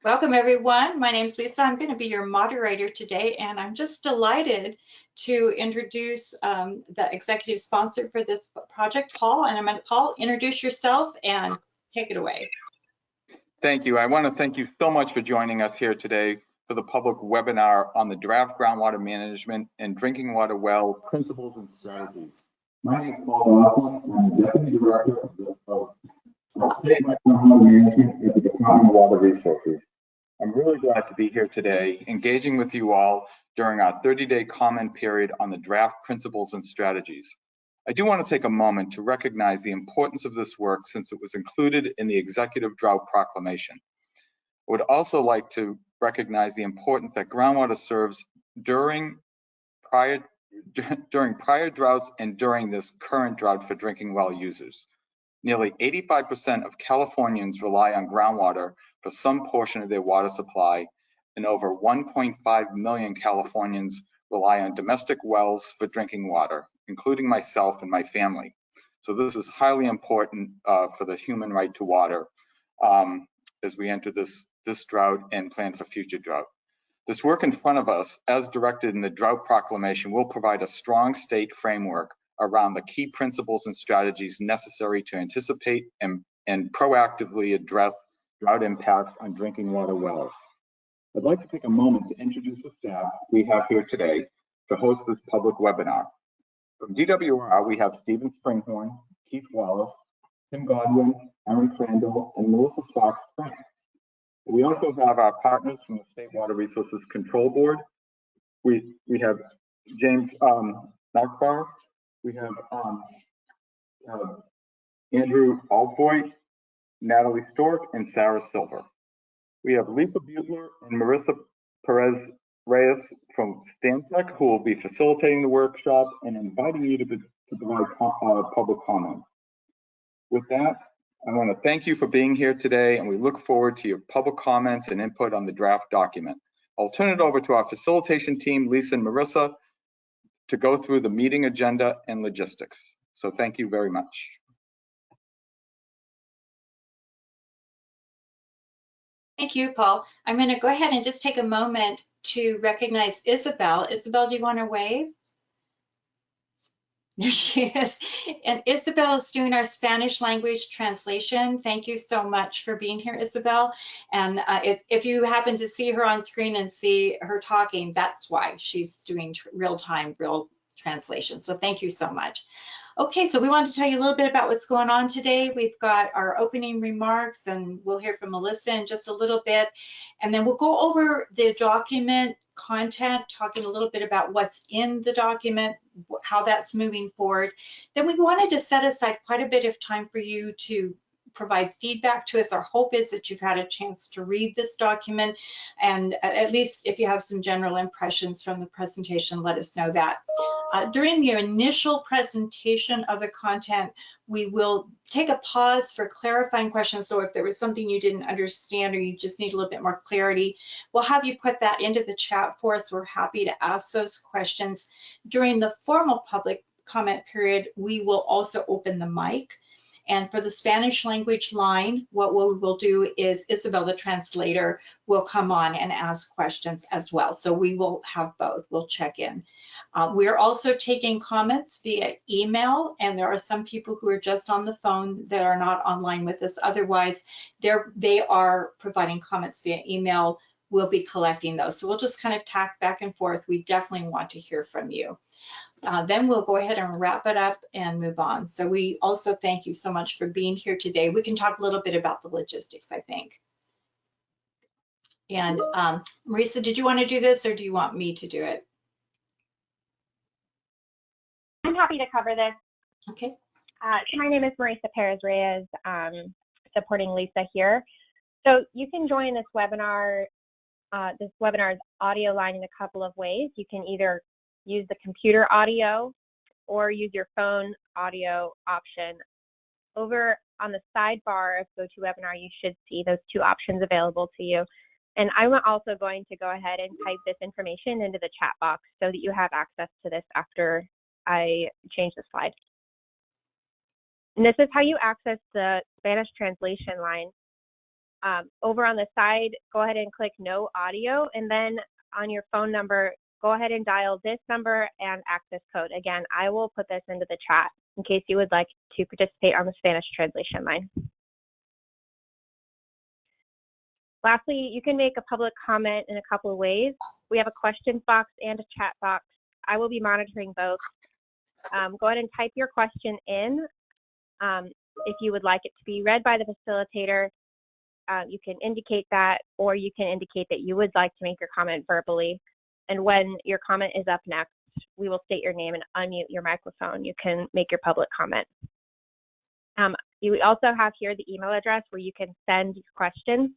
Welcome, everyone. My name is Lisa. I'm going to be your moderator today, and I'm just delighted to introduce the executive sponsor for this project, Paul. And I'm going to, Paul, introduce yourself and take it away. Thank you. I want to thank you so much for joining us here today for the public webinar on the draft groundwater management and drinking water well principles and strategies. My name is Paul Roslin, and I'm the Deputy Director of State Groundwater Management at the Department of Water Resources. I'm really glad to be here today, engaging with you all during our 30-day comment period on the draft principles and strategies. I do want to take a moment to recognize the importance of this work since it was included in the Executive Drought Proclamation. I would also like to recognize the importance that groundwater serves during prior droughts and during this current drought for drinking well users. Nearly 85% of Californians rely on groundwater for some portion of their water supply, and over 1.5 million Californians rely on domestic wells for drinking water, including myself and my family. So this is highly important for the human right to water as we enter this drought and plan for future drought. This work in front of us, as directed in the Drought Proclamation, will provide a strong state framework around the key principles and strategies necessary to anticipate and proactively address drought impacts on drinking water wells. I'd like to take a moment to introduce the staff we have here today to host this public webinar. From DWR, we have Stephen Springhorn, Keith Wallace, Tim Godwin, Aaron Crandall, and Melissa Fox-Franks. We also have our partners from the State Water Resources Control Board. We have James Markbar. We have Andrew Alfoy, Natalie Stork, and Sarah Silver. We have Lisa Butler and Marissa Perez-Reyes from Stantec, who will be facilitating the workshop and inviting you to provide public comments. With that, I want to thank you for being here today, and we look forward to your public comments and input on the draft document. I'll turn it over to our facilitation team, Lisa and Marissa, to go through the meeting agenda and logistics. So thank you very much. Thank you, Paul. I'm going to go ahead and just take a moment to recognize Isabel. Isabel, do you want to wave? There she is. And Isabel is doing our Spanish language translation. Thank you so much for being here, Isabel. And if you happen to see her on screen and see her talking, that's why she's doing real translation. So thank you so much. Okay, so we wanted to tell you a little bit about what's going on today. We've got our opening remarks, and we'll hear from Melissa in just a little bit. And then we'll go over the document content, talking a little bit about what's in the document, how that's moving forward. Then we wanted to set aside quite a bit of time for you to provide feedback to us. Our hope is that you've had a chance to read this document, and at least if you have some general impressions from the presentation, let us know that. During the initial presentation of the content, we will take a pause for clarifying questions. So if there was something you didn't understand or you just need a little bit more clarity, we'll have you put that into the chat for us. We're happy to ask those questions. During the formal public comment period, we will also open the mic. And for the Spanish language line, what we will do is Isabel, the translator, will come on and ask questions as well. So we will have both. We'll check in. We're also taking comments via email, and there are some people who are just on the phone that are not online with us. Otherwise, they are providing comments via email. We'll be collecting those. So we'll just kind of tack back and forth. We definitely want to hear from you. Then we'll go ahead and wrap it up and move on. So we also thank you so much for being here today. We can talk a little bit about the logistics, I think. And Marissa, did you want to do this, or do you want me to do it? I'm happy to cover this. Okay. So my name is Marissa Perez-Reyes, supporting Lisa here. So you can join this webinar. This webinar's audio line in a couple of ways. You can either use the computer audio or use your phone audio option. Over on the sidebar of GoToWebinar, you should see those two options available to you. And I'm also going to go ahead and type this information into the chat box so that you have access to this after I change the slide. And this is how you access the Spanish translation line. Over on the side, go ahead and click no audio, and then on your phone number, go ahead and dial this number and access code. Again, I will put this into the chat in case you would like to participate on the Spanish translation line. Lastly, you can make a public comment in a couple of ways. We have a questions box and a chat box. I will be monitoring both. Go ahead and type your question in. If you would like it to be read by the facilitator, you can indicate that, or you can indicate that you would like to make your comment verbally. And when your comment is up next, we will state your name and unmute your microphone. You can make your public comment. You also have here the email address where you can send your questions,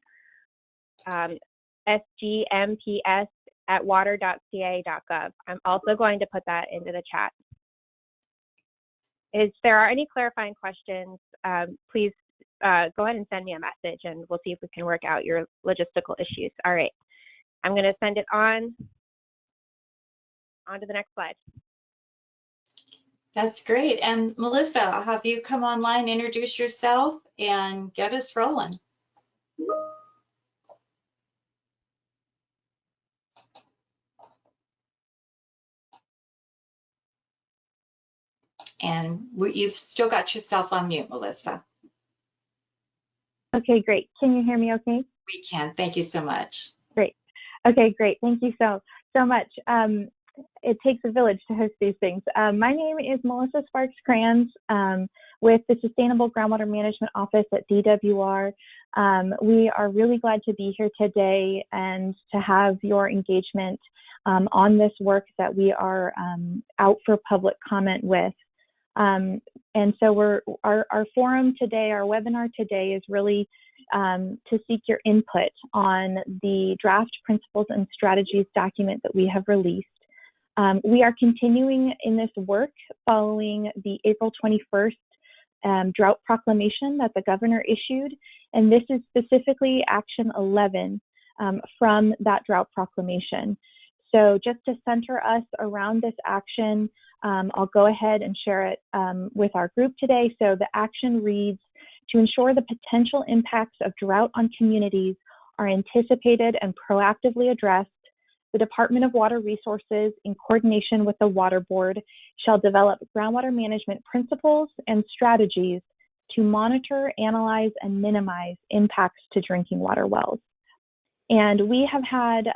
sgmps@water.ca.gov. I'm also going to put that into the chat. If there are any clarifying questions, please go ahead and send me a message and we'll see if we can work out your logistical issues. All right, I'm going to send it on to the next slide. That's great. And Melissa, I'll have you come online, introduce yourself, and get us rolling. And you've still got yourself on mute, Melissa. Okay, great. Can you hear me okay? We can. Thank you so much. Great. Okay, great. Thank you so much. It takes a village to host these things. My name is Melissa Sparks-Kranz with the Sustainable Groundwater Management Office at DWR. We are really glad to be here today and to have your engagement on this work that we are out for public comment with. And so our forum today, our webinar today is really to seek your input on the draft principles and strategies document that we have released. We are continuing in this work following the April 21st drought proclamation that the governor issued, and this is specifically Action 11 from that drought proclamation. So just to center us around this action, I'll go ahead and share it with our group today. So the action reads, to ensure the potential impacts of drought on communities are anticipated and proactively addressed, the Department of Water Resources, in coordination with the Water Board, shall develop groundwater management principles and strategies to monitor, analyze, and minimize impacts to drinking water wells. And we have had,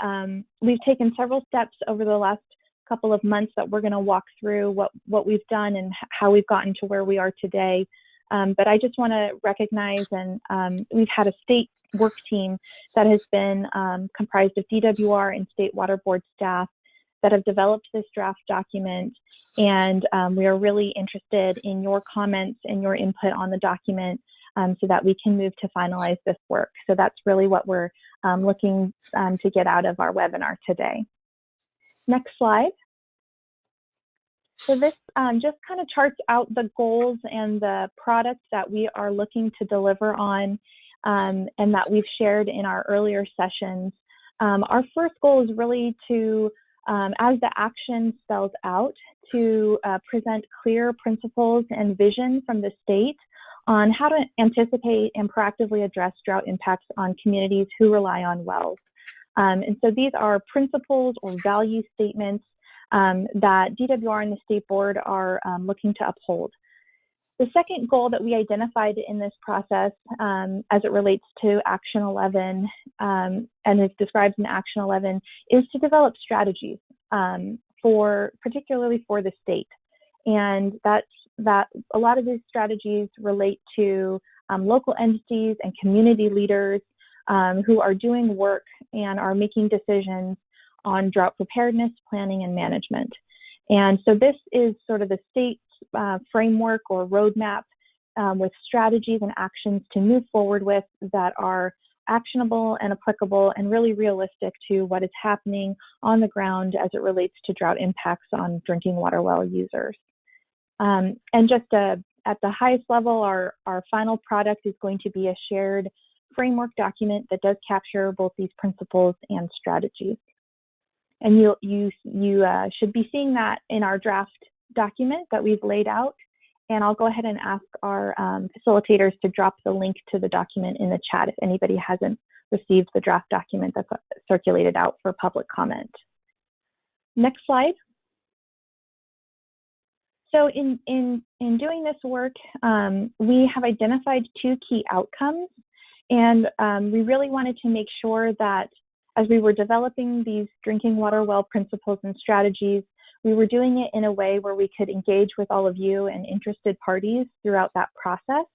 we've taken several steps over the last couple of months that we're going to walk through what we've done and how we've gotten to where we are today. But I just want to recognize, and we've had a state work team that has been comprised of DWR and State Water Board staff that have developed this draft document. And we are really interested in your comments and your input on the document so that we can move to finalize this work. So that's really what we're looking to get out of our webinar today. Next slide. So this just kind of charts out the goals and the products that we are looking to deliver on and that we've shared in our earlier sessions. Our first goal is really to, as the action spells out, to present clear principles and vision from the state on how to anticipate and proactively address drought impacts on communities who rely on wells. And so these are principles or value statements that DWR and the State Board are looking to uphold. The second goal that we identified in this process as it relates to Action 11 and is described in Action 11 is to develop strategies particularly for the state. And that a lot of these strategies relate to local entities and community leaders who are doing work and are making decisions on drought preparedness, planning, and management. And so this is sort of the state's framework or roadmap with strategies and actions to move forward with that are actionable and applicable and really realistic to what is happening on the ground as it relates to drought impacts on drinking water well users. And just at the highest level, our final product is going to be a shared framework document that does capture both these principles and strategies. And you should be seeing that in our draft document that we've laid out. and I'll go ahead and ask our facilitators to drop the link to the document in the chat if anybody hasn't received the draft document that's circulated out for public comment. Next slide. So in doing this work, we have identified 2 key outcomes, and we really wanted to make sure that as we were developing these drinking water well principles and strategies, we were doing it in a way where we could engage with all of you and interested parties throughout that process.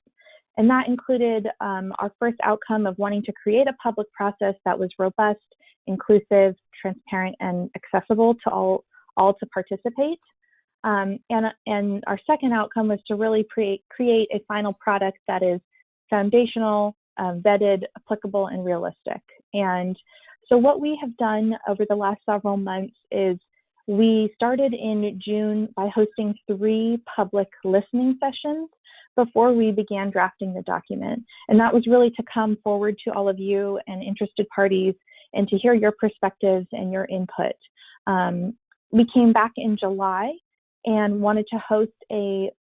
And that included our first outcome of wanting to create a public process that was robust, inclusive, transparent, and accessible to all to participate. And our second outcome was to really create a final product that is foundational, vetted, applicable, and realistic. And so what we have done over the last several months is we started in June by hosting 3 public listening sessions before we began drafting the document. And that was really to come forward to all of you and interested parties and to hear your perspectives and your input. We came back in July and wanted to host a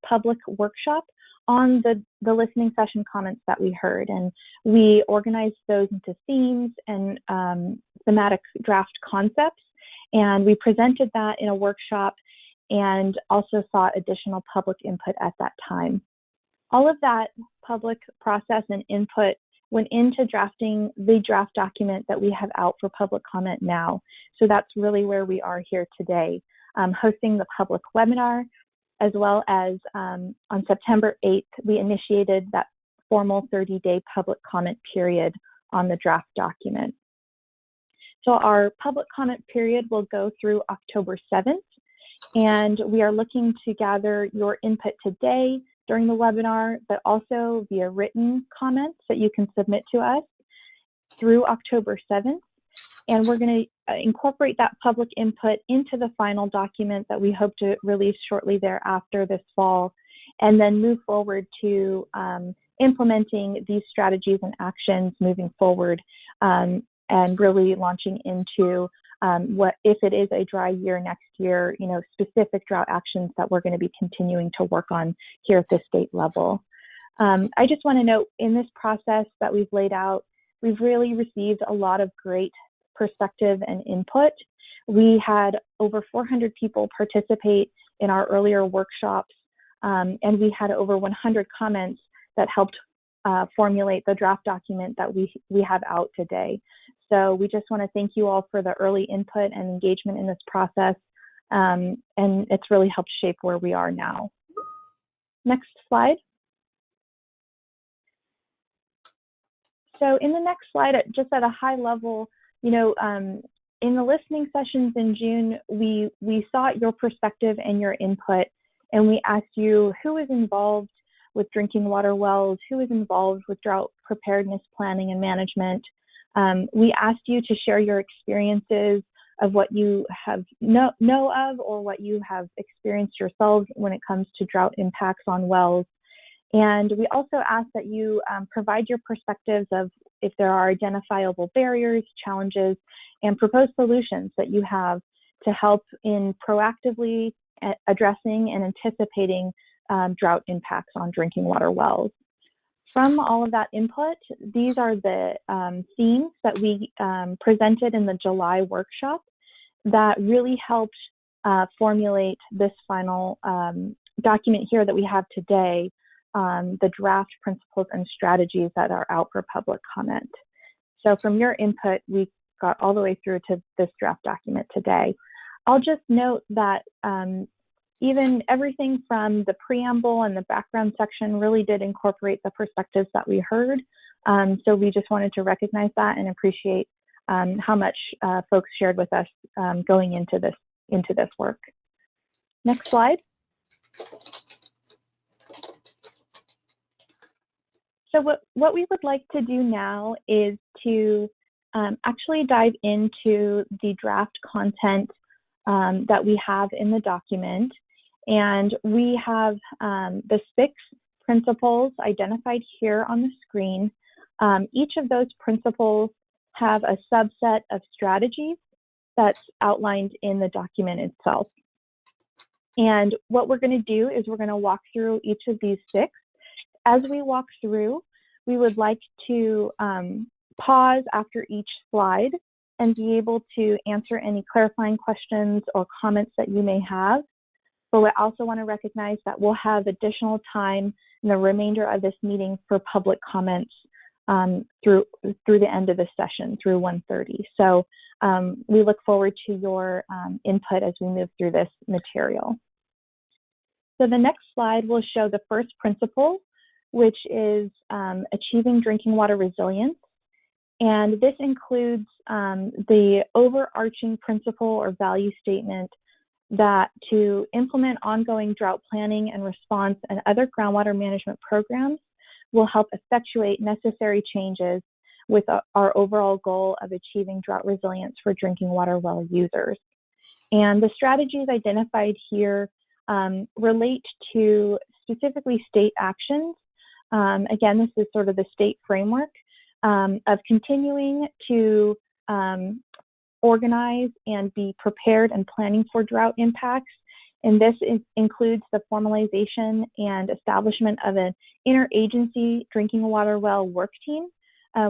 public workshop on the listening session comments that we heard. And we organized those into themes and thematic draft concepts. And we presented that in a workshop and also sought additional public input at that time. All of that public process and input went into drafting the draft document that we have out for public comment now. So that's really where we are here today, hosting the public webinar, as well as on September 8th, we initiated that formal 30-day public comment period on the draft document. So our public comment period will go through October 7th, and we are looking to gather your input today during the webinar, but also via written comments that you can submit to us through October 7th. And we're going to incorporate that public input into the final document that we hope to release shortly thereafter this fall, and then move forward to implementing these strategies and actions moving forward, and really launching into what, if it is a dry year next year, specific drought actions that we're going to be continuing to work on here at the state level. I just want to note in this process that we've laid out, we've really received a lot of great perspective and input. We had over 400 people participate in our earlier workshops, and we had over 100 comments that helped formulate the draft document that we have out today. So we just want to thank you all for the early input and engagement in this process, and it's really helped shape where we are now. Next slide. So in the next slide, just at a high level, in the listening sessions in June, we sought your perspective and your input, and we asked you who is involved with drinking water wells, who is involved with drought preparedness planning and management. We asked you to share your experiences of what you have know of or what you have experienced yourselves when it comes to drought impacts on wells. And we also ask that you provide your perspectives of if there are identifiable barriers, challenges, and proposed solutions that you have to help in proactively addressing and anticipating drought impacts on drinking water wells. From all of that input, these are the themes that we presented in the July workshop that really helped formulate this final document here that we have today, the draft principles and strategies that are out for public comment. So from your input, we got all the way through to this draft document today. I'll just note that even everything from the preamble and the background section really did incorporate the perspectives that we heard. So we just wanted to recognize that and appreciate how much folks shared with us going into this work. Next slide. So what we would like to do now is to actually dive into the draft content that we have in the document. And we have the 6 principles identified here on the screen. Each of those principles have a subset of strategies that's outlined in the document itself. And what we're going to do is we're going to walk through each of these 6. As we walk through, we would like to pause after each slide and be able to answer any clarifying questions or comments that you may have. But we also want to recognize that we'll have additional time in the remainder of this meeting for public comments through the end of the session, through 1:30. So we look forward to your input as we move through this material. So the next slide will show the first principle, which is achieving drinking water resilience. And this includes the overarching principle or value statement that to implement ongoing drought planning and response and other groundwater management programs will help effectuate necessary changes with our overall goal of achieving drought resilience for drinking water well users. And the strategies identified here relate to specifically state actions. Again, this is sort of the state framework of continuing to organize and be prepared and planning for drought impacts. And this includes the formalization and establishment of an interagency drinking water well work team.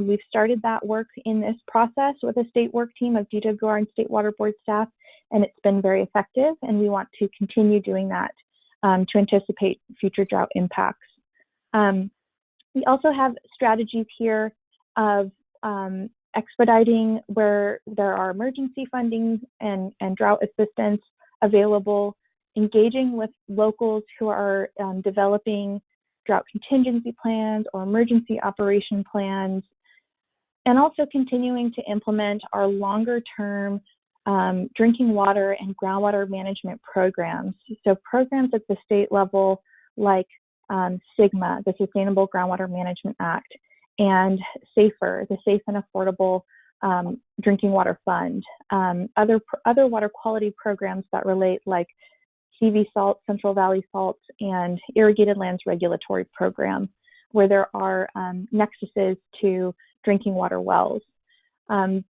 We've started that work in this process with a state work team of DWR and State Water Board staff, and it's been very effective, and we want to continue doing that to anticipate future drought impacts. We also have strategies here of expediting where there are emergency funding and drought assistance available, engaging with locals who are developing drought contingency plans or emergency operation plans, and also continuing to implement our longer term drinking water and groundwater management programs. So programs at the state level like SGMA, the Sustainable Groundwater Management Act, and SAFER, the Safe and Affordable Drinking Water Fund. Other water quality programs that relate like CV Salt, Central Valley Salt, and Irrigated Lands Regulatory Program, where there are nexuses to drinking water wells.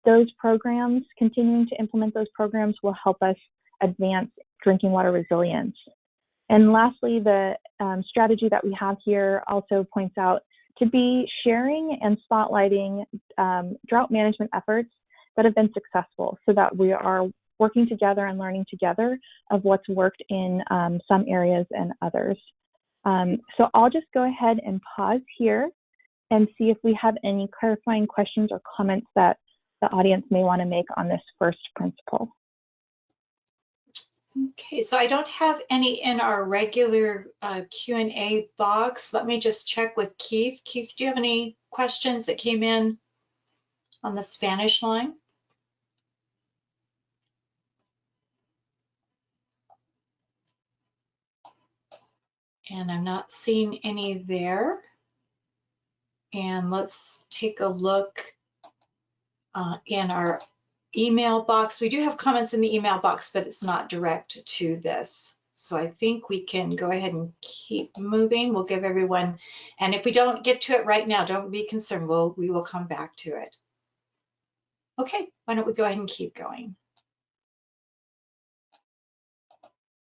Those programs, continuing to implement those programs will help us advance drinking water resilience. And lastly, the strategy that we have here also points out to be sharing and spotlighting drought management efforts that have been successful so that we are working together and learning together of what's worked in some areas and others. So I'll just go ahead and pause here and see if we have any clarifying questions or comments that the audience may want to make on this first principle. Okay, so I don't have any in our regular Q&A box. Let me just check with Keith. Keith, do you have any questions that came in on the Spanish line? And I'm not seeing any there. And let's take a look in our email box. We do have comments in the email box, but it's not direct to this. So I think we can go ahead and keep moving. We'll give everyone, and if we don't get to it right now, don't be concerned. We will come back to it. Okay, why don't we go ahead and keep going?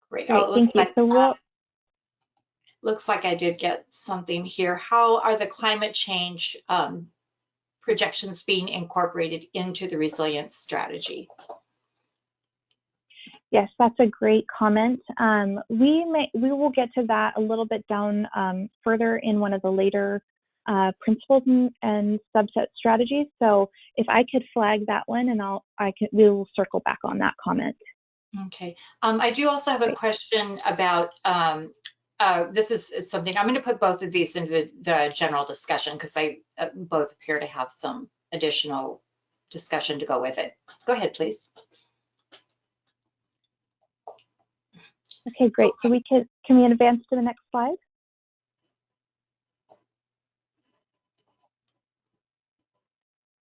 Great. Oh, it looks like, looks like I did get something here. How are the climate change projections being incorporated into the resilience strategy? Yes, that's a great comment. We will get to that a little bit down further in one of the later principles and subset strategies. So if I could flag that one, and we will circle back on that comment. Okay. I do also have a question about this is something, I'm going to put both of these into the general discussion because they both appear to have some additional discussion to go with it. Go ahead, please. Okay, great. So can we advance to the next slide?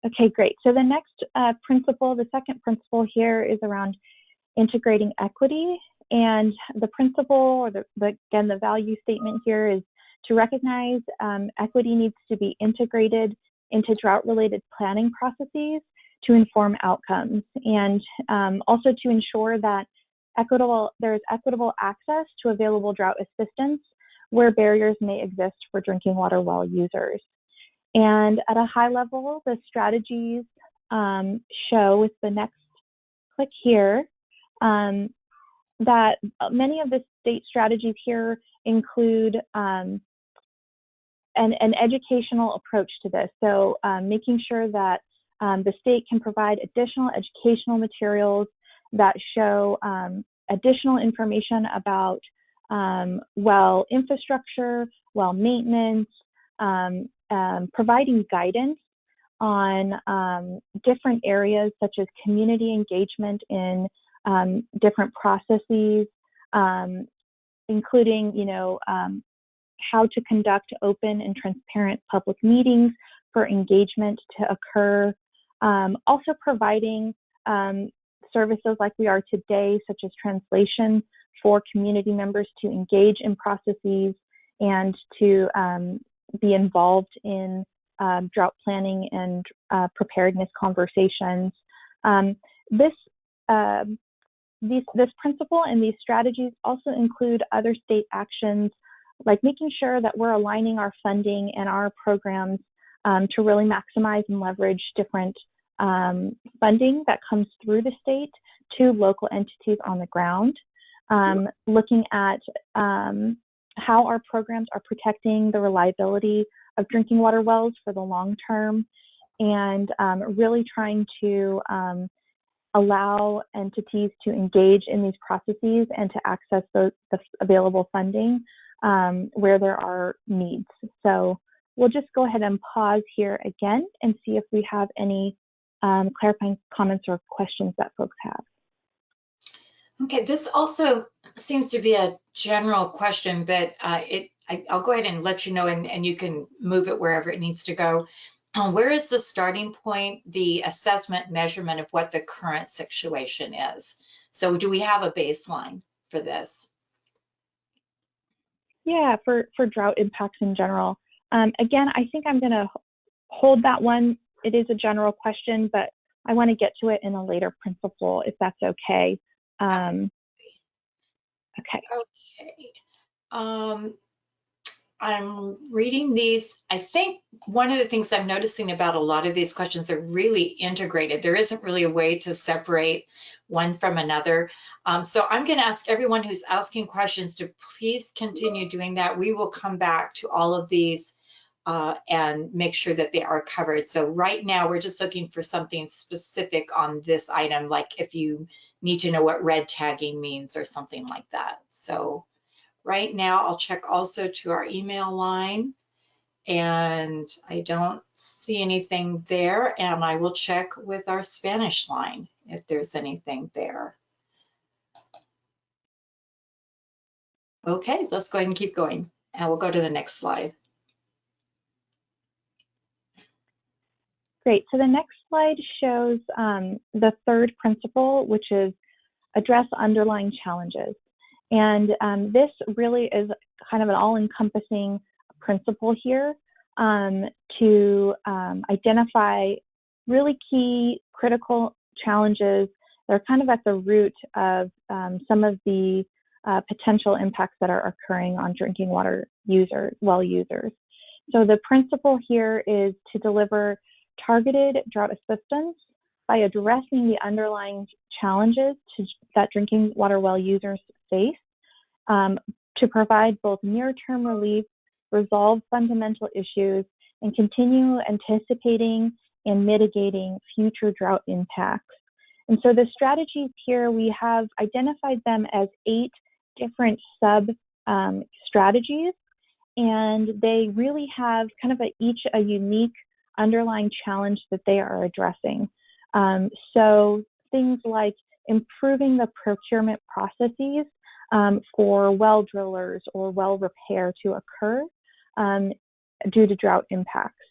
Okay, great. So the next principle, the second principle here is around integrating equity. And the principle, or again, the value statement here is to recognize equity needs to be integrated into drought-related planning processes to inform outcomes, and also to ensure that there is equitable access to available drought assistance where barriers may exist for drinking water well users. And at a high level, the strategies show with the next click here that many of the state strategies here include an educational approach to this. So making sure that the state can provide additional educational materials that show additional information about well infrastructure, well maintenance, providing guidance on different areas such as community engagement in different processes, including, how to conduct open and transparent public meetings for engagement to occur. Also providing services like we are today, such as translation for community members to engage in processes and to be involved in drought planning and preparedness conversations. This principle and these strategies also include other state actions, like making sure that we're aligning our funding and our programs to really maximize and leverage different funding that comes through the state to local entities on the ground. Looking at how our programs are protecting the reliability of drinking water wells for the long term, and really trying to allow entities to engage in these processes and to access the available funding where there are needs. So we'll just go ahead and pause here again and see if we have any clarifying comments or questions that folks have. Okay, this also seems to be a general question, but I'll go ahead and let you know, and you can move it wherever it needs to go. Where is the starting point, the assessment measurement of what the current situation is? So do we have a baseline for this? Yeah, for drought impacts in general. Again, I think I'm going to hold that one. It is a general question, but I want to get to it in a later principle, if that's okay. Okay. I'm reading these. I think one of the things I'm noticing about a lot of these questions are really integrated. There isn't really a way to separate one from another. So I'm going to ask everyone who's asking questions to please continue doing that. We will come back to all of these and make sure that they are covered. So right now we're just looking for something specific on this item, like if you need to know what red tagging means or something like that. So right now I'll check also to our email line, and I don't see anything there, and I will check with our Spanish line if there's anything there. Okay, let's go ahead and keep going, and we'll go to the next slide. Great, so the next slide shows the third principle, which is address underlying challenges. And this really is kind of an all-encompassing principle here to identify really key critical challenges that are kind of at the root of some of the potential impacts that are occurring on drinking water well users. So the principle here is to deliver targeted drought assistance by addressing the underlying challenges that drinking water well users face, to provide both near-term relief, resolve fundamental issues, and continue anticipating and mitigating future drought impacts. And so the strategies here, we have identified them as 8 different sub-strategies, and they really have kind of each a unique underlying challenge that they are addressing. So things like improving the procurement processes for well drillers or well repair to occur due to drought impacts.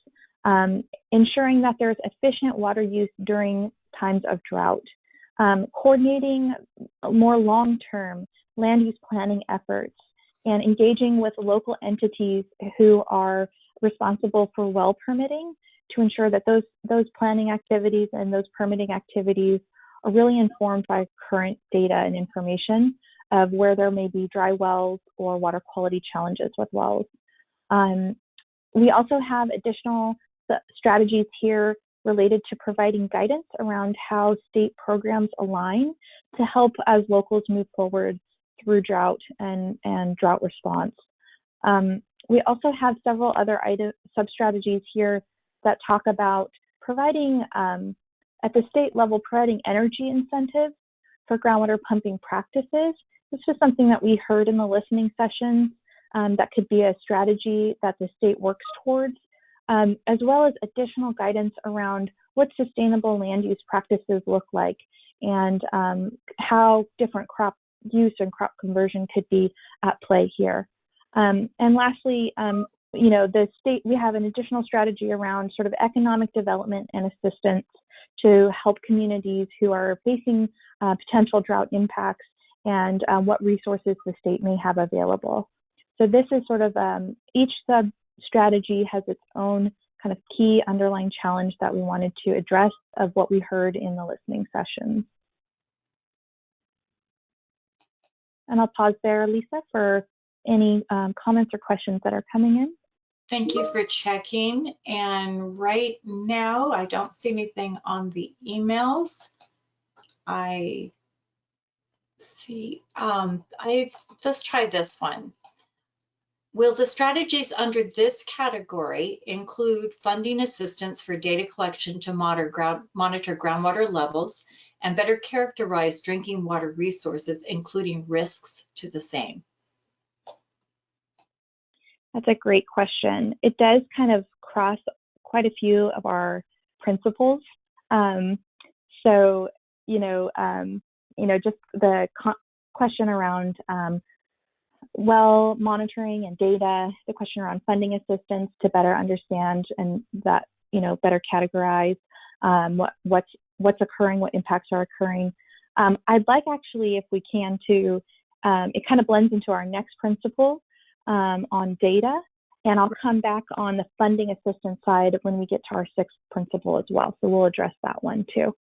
Ensuring that there's efficient water use during times of drought. Coordinating more long-term land use planning efforts, and engaging with local entities who are responsible for well permitting to ensure that those planning activities and those permitting activities are really informed by current data and information of where there may be dry wells or water quality challenges with wells. We also have additional strategies here related to providing guidance around how state programs align to help as locals move forward through drought and drought response. We also have several other sub-strategies here that talk about providing, at the state level, providing energy incentives for groundwater pumping practices. This is something that we heard in the listening sessions that could be a strategy that the state works towards, as well as additional guidance around what sustainable land use practices look like and how different crop use and crop conversion could be at play here. And lastly, the state, we have an additional strategy around sort of economic development and assistance to help communities who are facing potential drought impacts and what resources the state may have available. So this is sort of, each sub-strategy has its own kind of key underlying challenge that we wanted to address of what we heard in the listening sessions. And I'll pause there, Lisa, for any comments or questions that are coming in. Thank you for checking. And right now, I don't see anything on the emails. I see, let's try this one. Will the strategies under this category include funding assistance for data collection to monitor groundwater levels and better characterize drinking water resources, including risks to the same? That's a great question. It does kind of cross quite a few of our principles. Just the question around well monitoring and data, the question around funding assistance to better understand and that, better categorize what's occurring, what impacts are occurring. I'd like actually, if we can, to, it kind of blends into our next principle on data, and I'll come back on the funding assistance side when we get to our sixth principle as well. So we'll address that one too.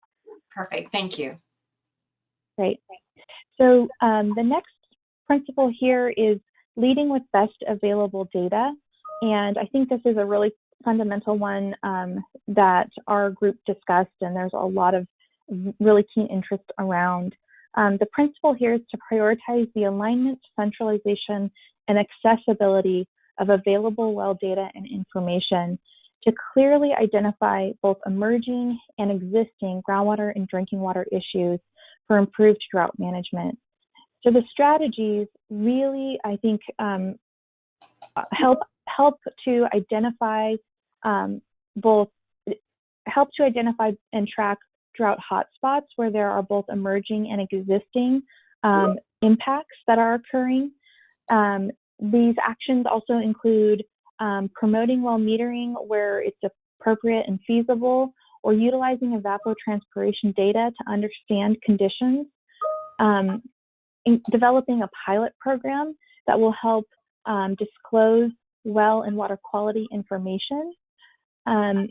Perfect, thank you. Great. So the next principle here is leading with best available data. And I think this is a really fundamental one that our group discussed, and there's a lot of really keen interest around. The principle here is to prioritize the alignment, centralization, and accessibility of available well data and information to clearly identify both emerging and existing groundwater and drinking water issues for improved drought management. So the strategies really, I think, help to identify and track drought hotspots where there are both emerging and existing impacts that are occurring. These actions also include promoting well metering where it's appropriate and feasible, or utilizing evapotranspiration data to understand conditions, developing a pilot program that will help disclose well and water quality information. The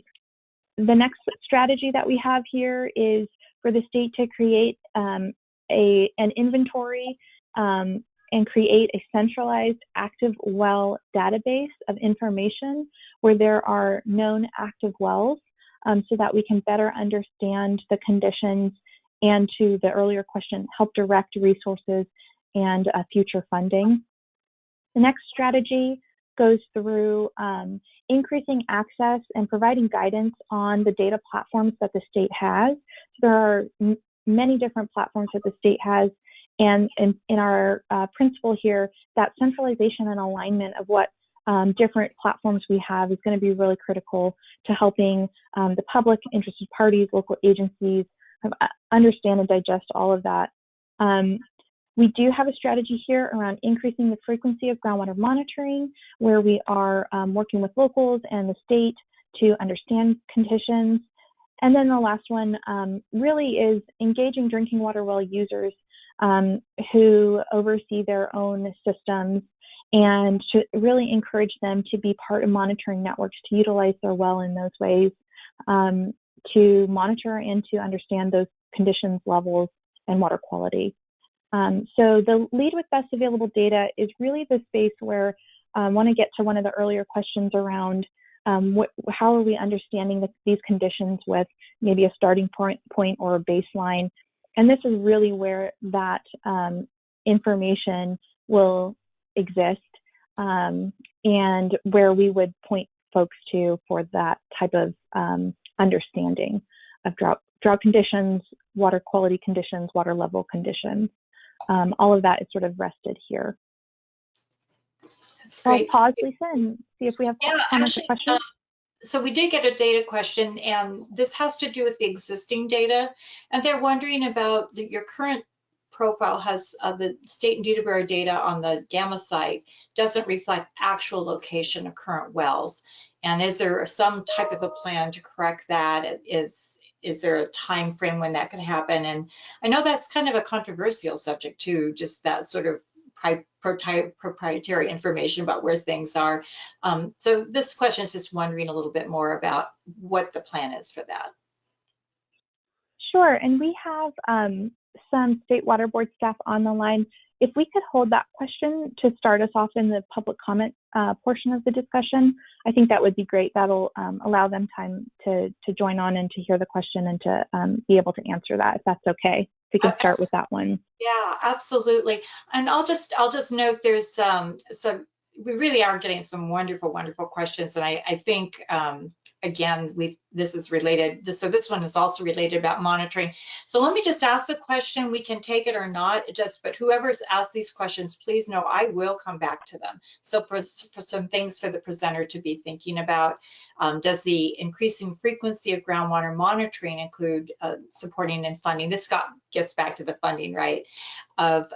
next strategy that we have here is for the state to create an inventory and create a centralized active well database of information where there are known active wells, so that we can better understand the conditions and, to the earlier question, help direct resources and future funding. The next strategy goes through increasing access and providing guidance on the data platforms that the state has. So there are many different platforms that the state has, and in our principle here, that centralization and alignment of what different platforms we have is going to be really critical to helping the public, interested parties, local agencies understand and digest all of that. We do have a strategy here around increasing the frequency of groundwater monitoring, where we are working with locals and the state to understand conditions. And then the last one really is engaging drinking water well users who oversee their own systems, and to really encourage them to be part of monitoring networks, to utilize their well in those ways, to monitor and to understand those conditions, levels, and water quality. So the lead with best available data is really the space where I want to get to one of the earlier questions around how are we understanding these conditions with maybe a starting point or a baseline. And this is really where that information will exist and where we would point folks to for that type of understanding of drought conditions, water quality conditions, water level conditions. All of that is sort of rested here. That's So I'll great. pause, Lisa, and see if we have comments or questions. So we did get a data question, and this has to do with the existing data. And they're wondering about your current profile has the state and Dedaboro data on the Gamma site doesn't reflect actual location of current wells. And is there some type of a plan to correct that? Is there a time frame when that could happen? And I know that's kind of a controversial subject too, just that sort of proprietary information about where things are. So this question is just wondering a little bit more about what the plan is for that. Sure, and we have some State Water Board staff on the line. If we could hold that question to start us off in the public comment portion of the discussion, I think that would be great. That'll allow them time to join on and to hear the question and to be able to answer that, if that's okay. We can start with that one. Yeah, absolutely. And I'll just note there's we really are getting some wonderful questions, and I think again this is related. So this one is also related about monitoring. So let me just ask the question. We can take it or not. But whoever's asked these questions, please know I will come back to them. So for some things for the presenter to be thinking about, does the increasing frequency of groundwater monitoring include supporting and funding? This gets back to the funding, right? Of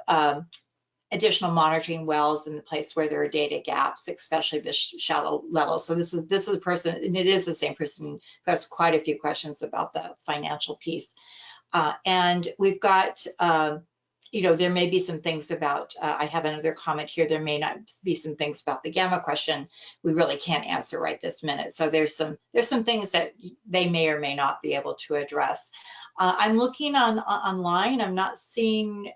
additional monitoring wells in the place where there are data gaps, especially the shallow levels. So this is a person, and it is the same person who has quite a few questions about the financial piece. And we've got, there may be some things about, I have another comment here, there may not be some things about the Gamma question we really can't answer right this minute. So there's some things that they may or may not be able to address. I'm looking online, I'm not seeing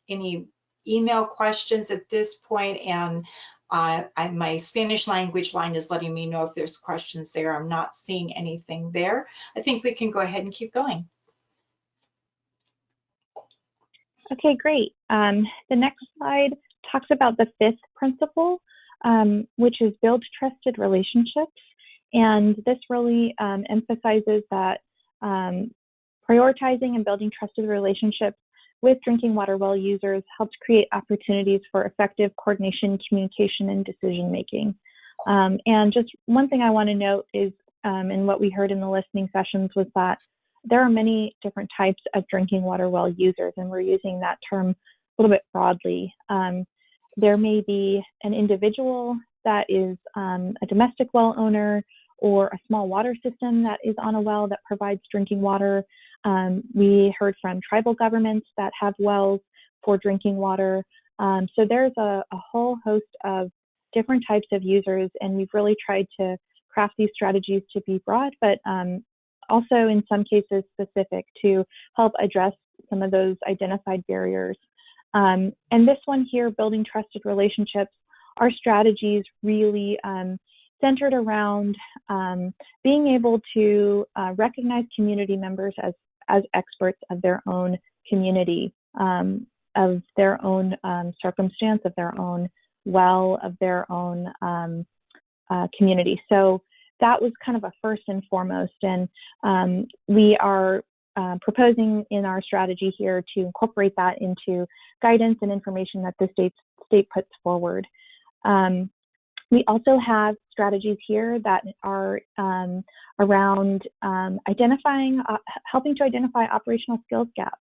any email questions at this point, and my Spanish language line is letting me know if there's questions there. I'm not seeing anything there. I think we can go ahead and keep going. Okay, great. The next slide talks about the fifth principle, which is build trusted relationships. And this really emphasizes that prioritizing and building trusted relationships with drinking water well users helps create opportunities for effective coordination, communication, and decision making. And just one thing I want to note is, and what we heard in the listening sessions was that there are many different types of drinking water well users, and we're using that term a little bit broadly. There may be an individual that is a domestic well owner or a small water system that is on a well that provides drinking water. We heard from tribal governments that have wells for drinking water. So there's a whole host of different types of users, and we've really tried to craft these strategies to be broad, but also in some cases specific to help address some of those identified barriers. And this one here, building trusted relationships, our strategies really centered around being able to recognize community members as experts of their own community, of their own circumstance, of their own well, of their own community. So that was kind of a first and foremost, and we are proposing in our strategy here to incorporate that into guidance and information that the state puts forward. We also have strategies here that are around helping to identify operational skills gaps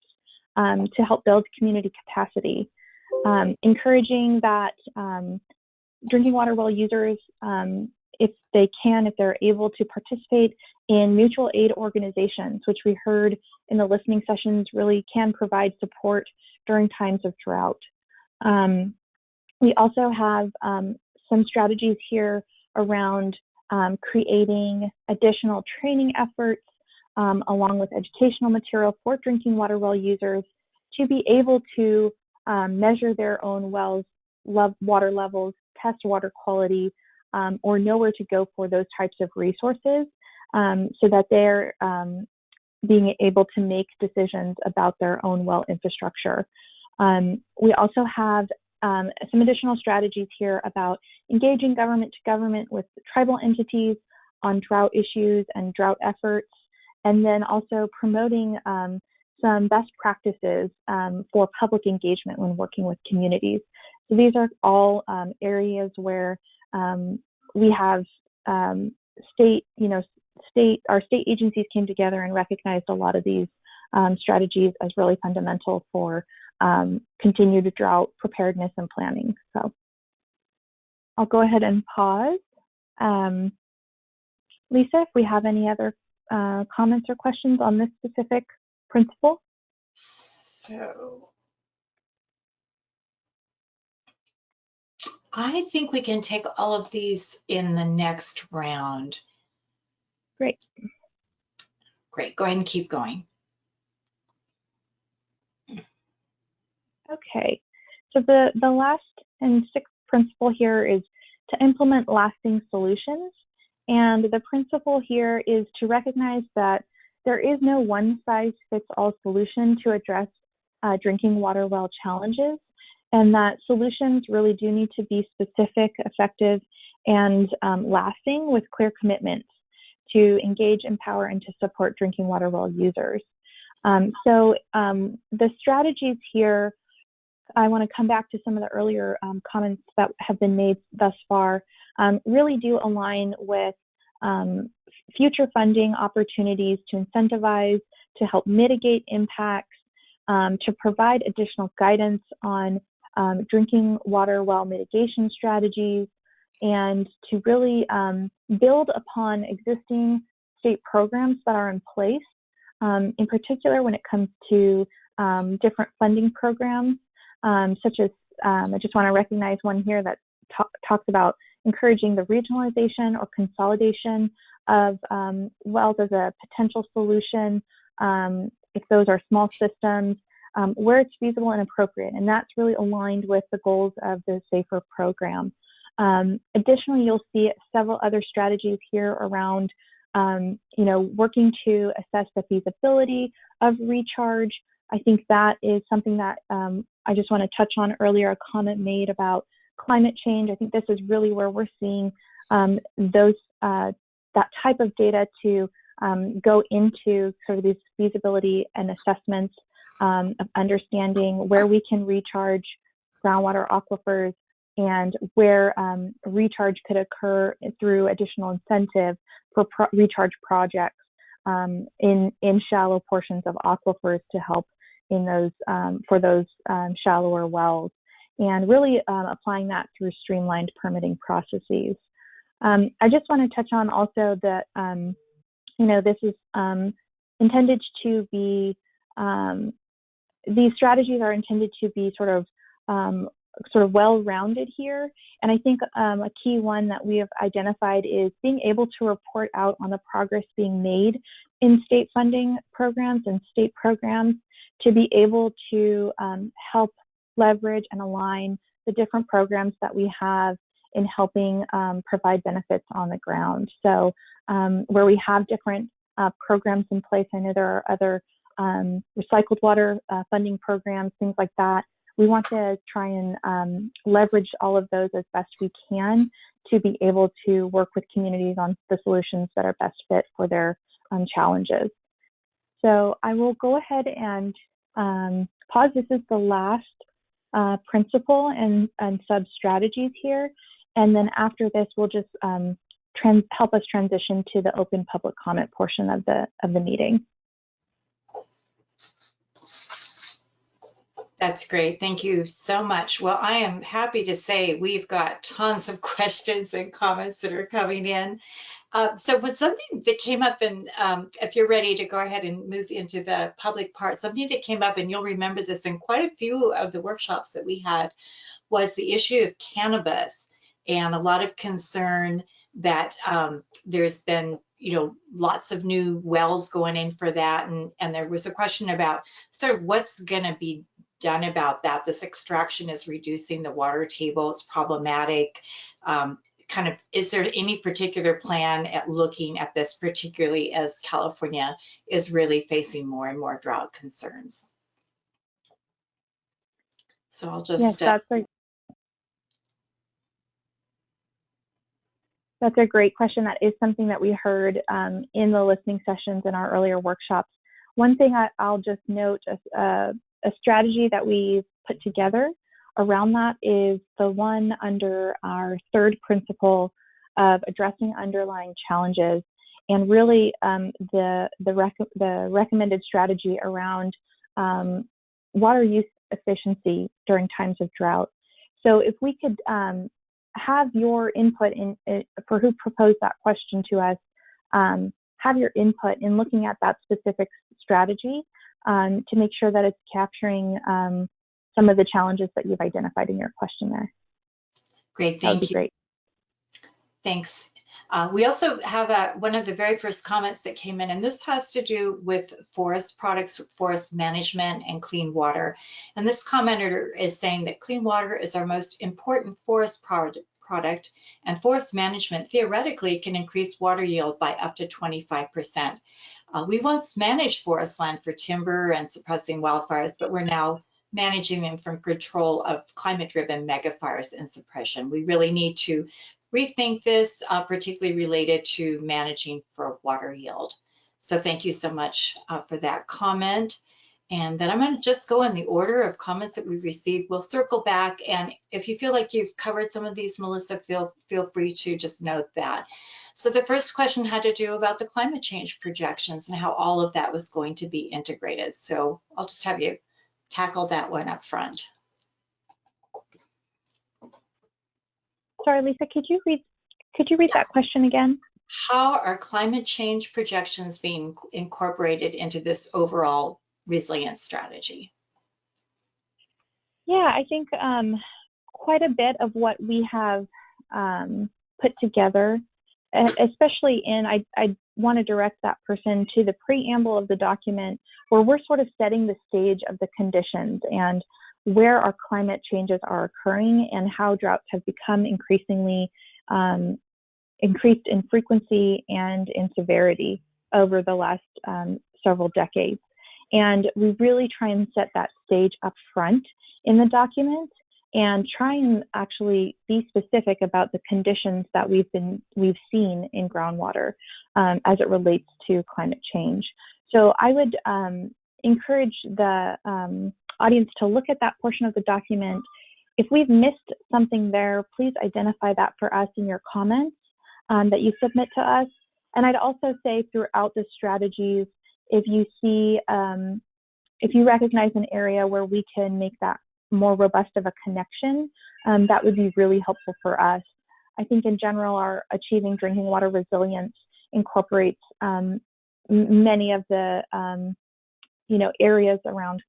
to help build community capacity, encouraging that drinking water well users, if they're able to participate in mutual aid organizations, which we heard in the listening sessions really can provide support during times of drought. We also have some strategies here around creating additional training efforts along with educational material for drinking water well users to be able to measure their own wells, water levels, test water quality, or know where to go for those types of resources so that they're being able to make decisions about their own well infrastructure. We also have some additional strategies here about engaging government to government with tribal entities on drought issues and drought efforts, and then also promoting some best practices for public engagement when working with communities. So these are all areas where we have our state agencies came together and recognized a lot of these strategies as really fundamental for continued drought preparedness and planning. So I'll go ahead and pause. Lisa, if we have any other comments or questions on this specific principle? So I think we can take all of these in the next round. Great. Great, go ahead and keep going. Okay, so the last and sixth principle here is to implement lasting solutions. And the principle here is to recognize that there is no one-size-fits-all solution to address drinking water well challenges, and that solutions really do need to be specific, effective, and lasting with clear commitments to engage, empower, and to support drinking water well users. So the strategies here, I want to come back to some of the earlier comments that have been made thus far, really do align with future funding opportunities to incentivize, to help mitigate impacts, to provide additional guidance on drinking water well mitigation strategies, and to really build upon existing state programs that are in place, in particular when it comes to different funding programs, such as, I just want to recognize one here that talks about encouraging the regionalization or consolidation of wells as a potential solution, if those are small systems, where it's feasible and appropriate. And that's really aligned with the goals of the SAFER program. Additionally, you'll see several other strategies here around, working to assess the feasibility of recharge. I think that is something that I just want to touch on earlier, a comment made about climate change. I think this is really where we're seeing that type of data to go into sort of these feasibility and assessments of understanding where we can recharge groundwater aquifers and where recharge could occur through additional incentive for recharge projects in shallow portions of aquifers to help in those for those shallower wells, and really applying that through streamlined permitting processes. I just want to touch on also that this is intended to be these strategies are intended to be sort of well-rounded here. And I think a key one that we have identified is being able to report out on the progress being made in state funding programs and state programs to be able to help leverage and align the different programs that we have in helping provide benefits on the ground. So where we have different programs in place, I know there are other recycled water funding programs, things like that. We want to try and leverage all of those as best we can to be able to work with communities on the solutions that are best fit for their challenges. So I will go ahead and pause. This is the last principle and sub-strategies here. And then after this, we'll just help us transition to the open public comment portion of the meeting. That's great. Thank you so much. Well, I am happy to say we've got tons of questions and comments that are coming in. So was something that came up, and if you're ready to go ahead and move into the public part, something that came up, and you'll remember this in quite a few of the workshops that we had, was the issue of cannabis, and a lot of concern that there's been, lots of new wells going in for that. And there was a question about sort of what's going to be done about that. This extraction is reducing the water table. It's problematic. Is there any particular plan at looking at this, particularly as California is really facing more and more drought concerns? So I'll just. Yes, that's a great question. That is something that we heard in the listening sessions in our earlier workshops. One thing I'll just note, a strategy that we've put together around that is the one under our third principle of addressing underlying challenges, and really the recommended strategy around water use efficiency during times of drought. So if we could have your input for who proposed that question to us, have your input in looking at that specific strategy to make sure that it's capturing some of the challenges that you've identified in your question there. Great, thank you. Great. Thanks. We also have one of the very first comments that came in, and this has to do with forest products, forest management, and clean water. And this commenter is saying that clean water is our most important forest product, and forest management theoretically can increase water yield by up to 25%. We once managed forest land for timber and suppressing wildfires, but we're now managing them from control of climate-driven megafires and suppression. We really need to rethink this, particularly related to managing for water yield. So thank you so much for that comment. And then I'm going to just go in the order of comments that we've received. We'll circle back, and if you feel like you've covered some of these, Melissa, feel free to just note that. So the first question had to do about the climate change projections and how all of that was going to be integrated. So I'll just have you tackle that one up front. Sorry, Lisa, could you read that question again? How are climate change projections being incorporated into this overall resilience strategy? Yeah, I think quite a bit of what we have put together, especially I want to direct that person to the preamble of the document, where we're sort of setting the stage of the conditions and where our climate changes are occurring and how droughts have become increasingly increased in frequency and in severity over the last several decades. And we really try and set that stage up front in the document and try and actually be specific about the conditions that we've seen in groundwater as it relates to climate change. So I would encourage the audience to look at that portion of the document. If we've missed something there, please identify that for us in your comments that you submit to us. And I'd also say throughout the strategies, if you see, if you recognize an area where we can make that more robust of a connection, that would be really helpful for us. I think in general, our Achieving Drinking Water Resilience incorporates many of the areas around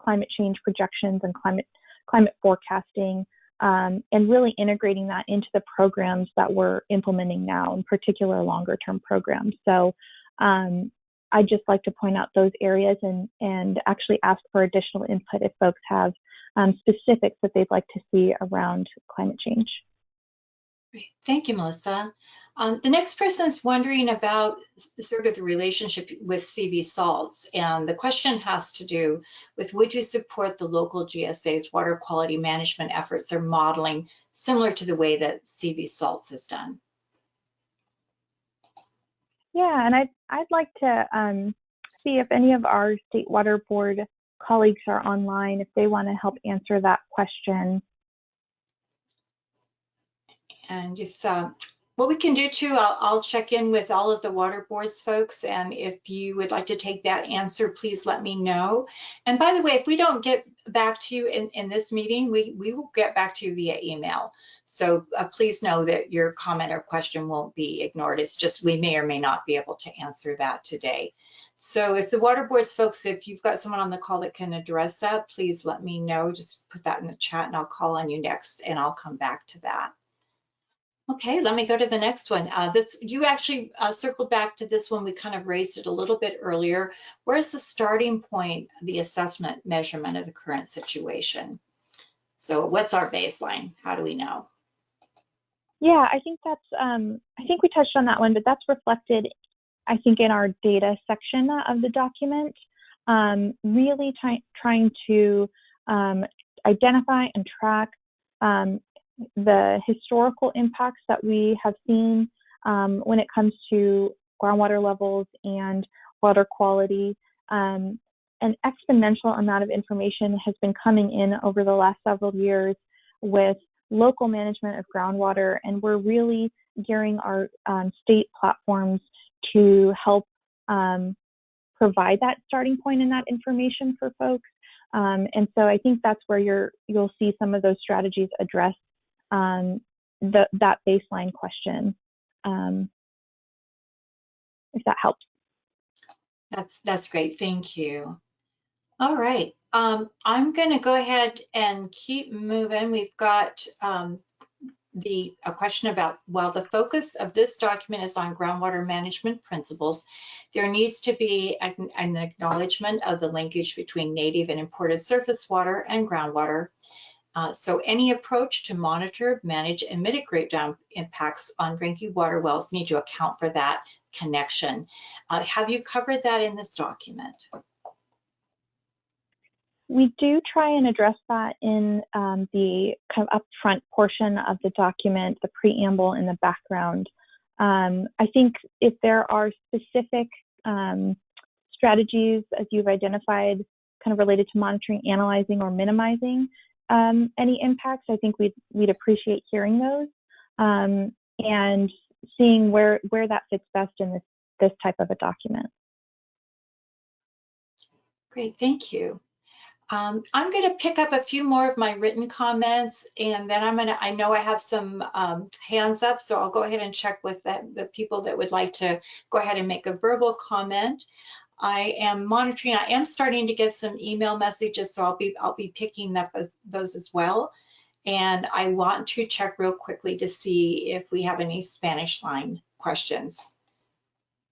climate change projections and climate forecasting, and really integrating that into the programs that we're implementing now, in particular longer term programs. So I'd just like to point out those areas and actually ask for additional input if folks have specifics that they'd like to see around climate change. Great. Thank you, Melissa. The next person is wondering about sort of the relationship with CV salts, and the question has to do with, would you support the local GSA's water quality management efforts or modeling similar to the way that CV salts is done? Yeah, and I'd like to see if any of our State Water Board colleagues are online, if they want to help answer that question. And if what we can do too, I'll check in with all of the water boards folks, and if you would like to take that answer, please let me know. And by the way, if we don't get back to you in this meeting, we will get back to you via email. So please know that your comment or question won't be ignored. It's just we may or may not be able to answer that today. So if the water boards folks, if you've got someone on the call that can address that, please let me know. Just put that in the chat and I'll call on you next and I'll come back to that. Okay, let me go to the next one. You actually circled back to this one. We kind of raised it a little bit earlier. Where's the starting point, the assessment measurement of the current situation? So what's our baseline? How do we know? Yeah, I think that's, I think we touched on that one, but that's reflected, I think, in our data section of the document. Really trying to identify and track the historical impacts that we have seen when it comes to groundwater levels and water quality. An exponential amount of information has been coming in over the last several years with local management of groundwater, and we're really gearing our state platforms to help provide that starting point and that information for folks. And so I think that's where you'll see some of those strategies address that baseline question, if that helps. That's great. Thank you. All right. I'm going to go ahead and keep moving. We've got a question about, while the focus of this document is on groundwater management principles, there needs to be an acknowledgement of the linkage between native and imported surface water and groundwater. So any approach to monitor, manage, and mitigate down impacts on drinking water wells need to account for that connection. Have you covered that in this document? We do try and address that in the kind of upfront portion of the document, the preamble and the background. I think if there are specific strategies, as you've identified, kind of related to monitoring, analyzing, or minimizing any impacts, I think we'd appreciate hearing those and seeing where that fits best in this type of a document. Great, thank you. I'm going to pick up a few more of my written comments, and then I know I have some hands up, so I'll go ahead and check with the people that would like to go ahead and make a verbal comment. I am monitoring. I am starting to get some email messages, so I'll be picking up those as well. And I want to check real quickly to see if we have any Spanish line questions.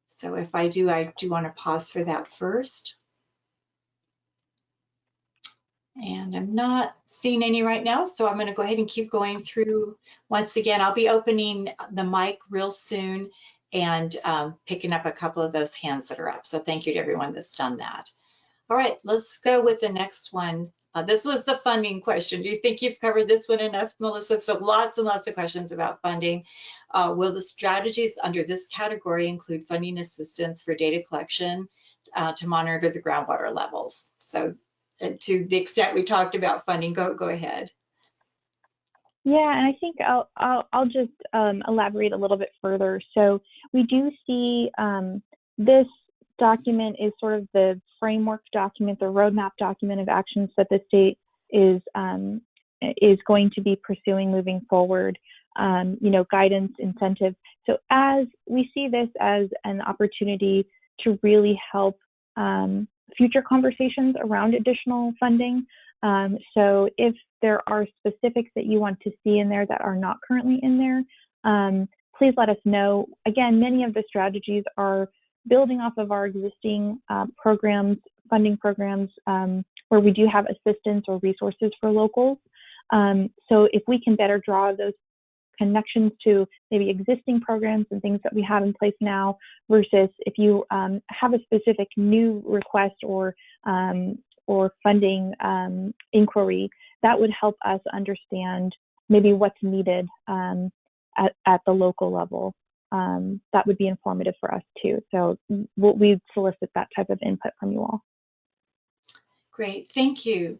So if I do want to pause for that first. And I'm not seeing any right now, so I'm going to go ahead and keep going through. Once again, I'll be opening the mic real soon and picking up a couple of those hands that are up. So thank you to everyone that's done that. All right, let's go with the next one. This was the funding question. Do you think you've covered this one enough, Melissa? So lots and lots of questions about funding. Will the strategies under this category include funding assistance for data collection to monitor the groundwater levels? So to the extent we talked about funding, go ahead. Yeah, and I think I'll just elaborate a little bit further. So we do see this document is sort of the framework document, the roadmap document of actions that the state is going to be pursuing moving forward. Guidance, incentives. So as we see this as an opportunity to really help future conversations around additional funding. So if there are specifics that you want to see in there that are not currently in there, please let us know. Again, many of the strategies are building off of our existing programs, funding programs, where we do have assistance or resources for locals. So if we can better draw those connections to maybe existing programs and things that we have in place now, versus if you have a specific new request or funding inquiry, that would help us understand maybe what's needed at the local level. That would be informative for us too. So we'd solicit that type of input from you all. Great, thank you.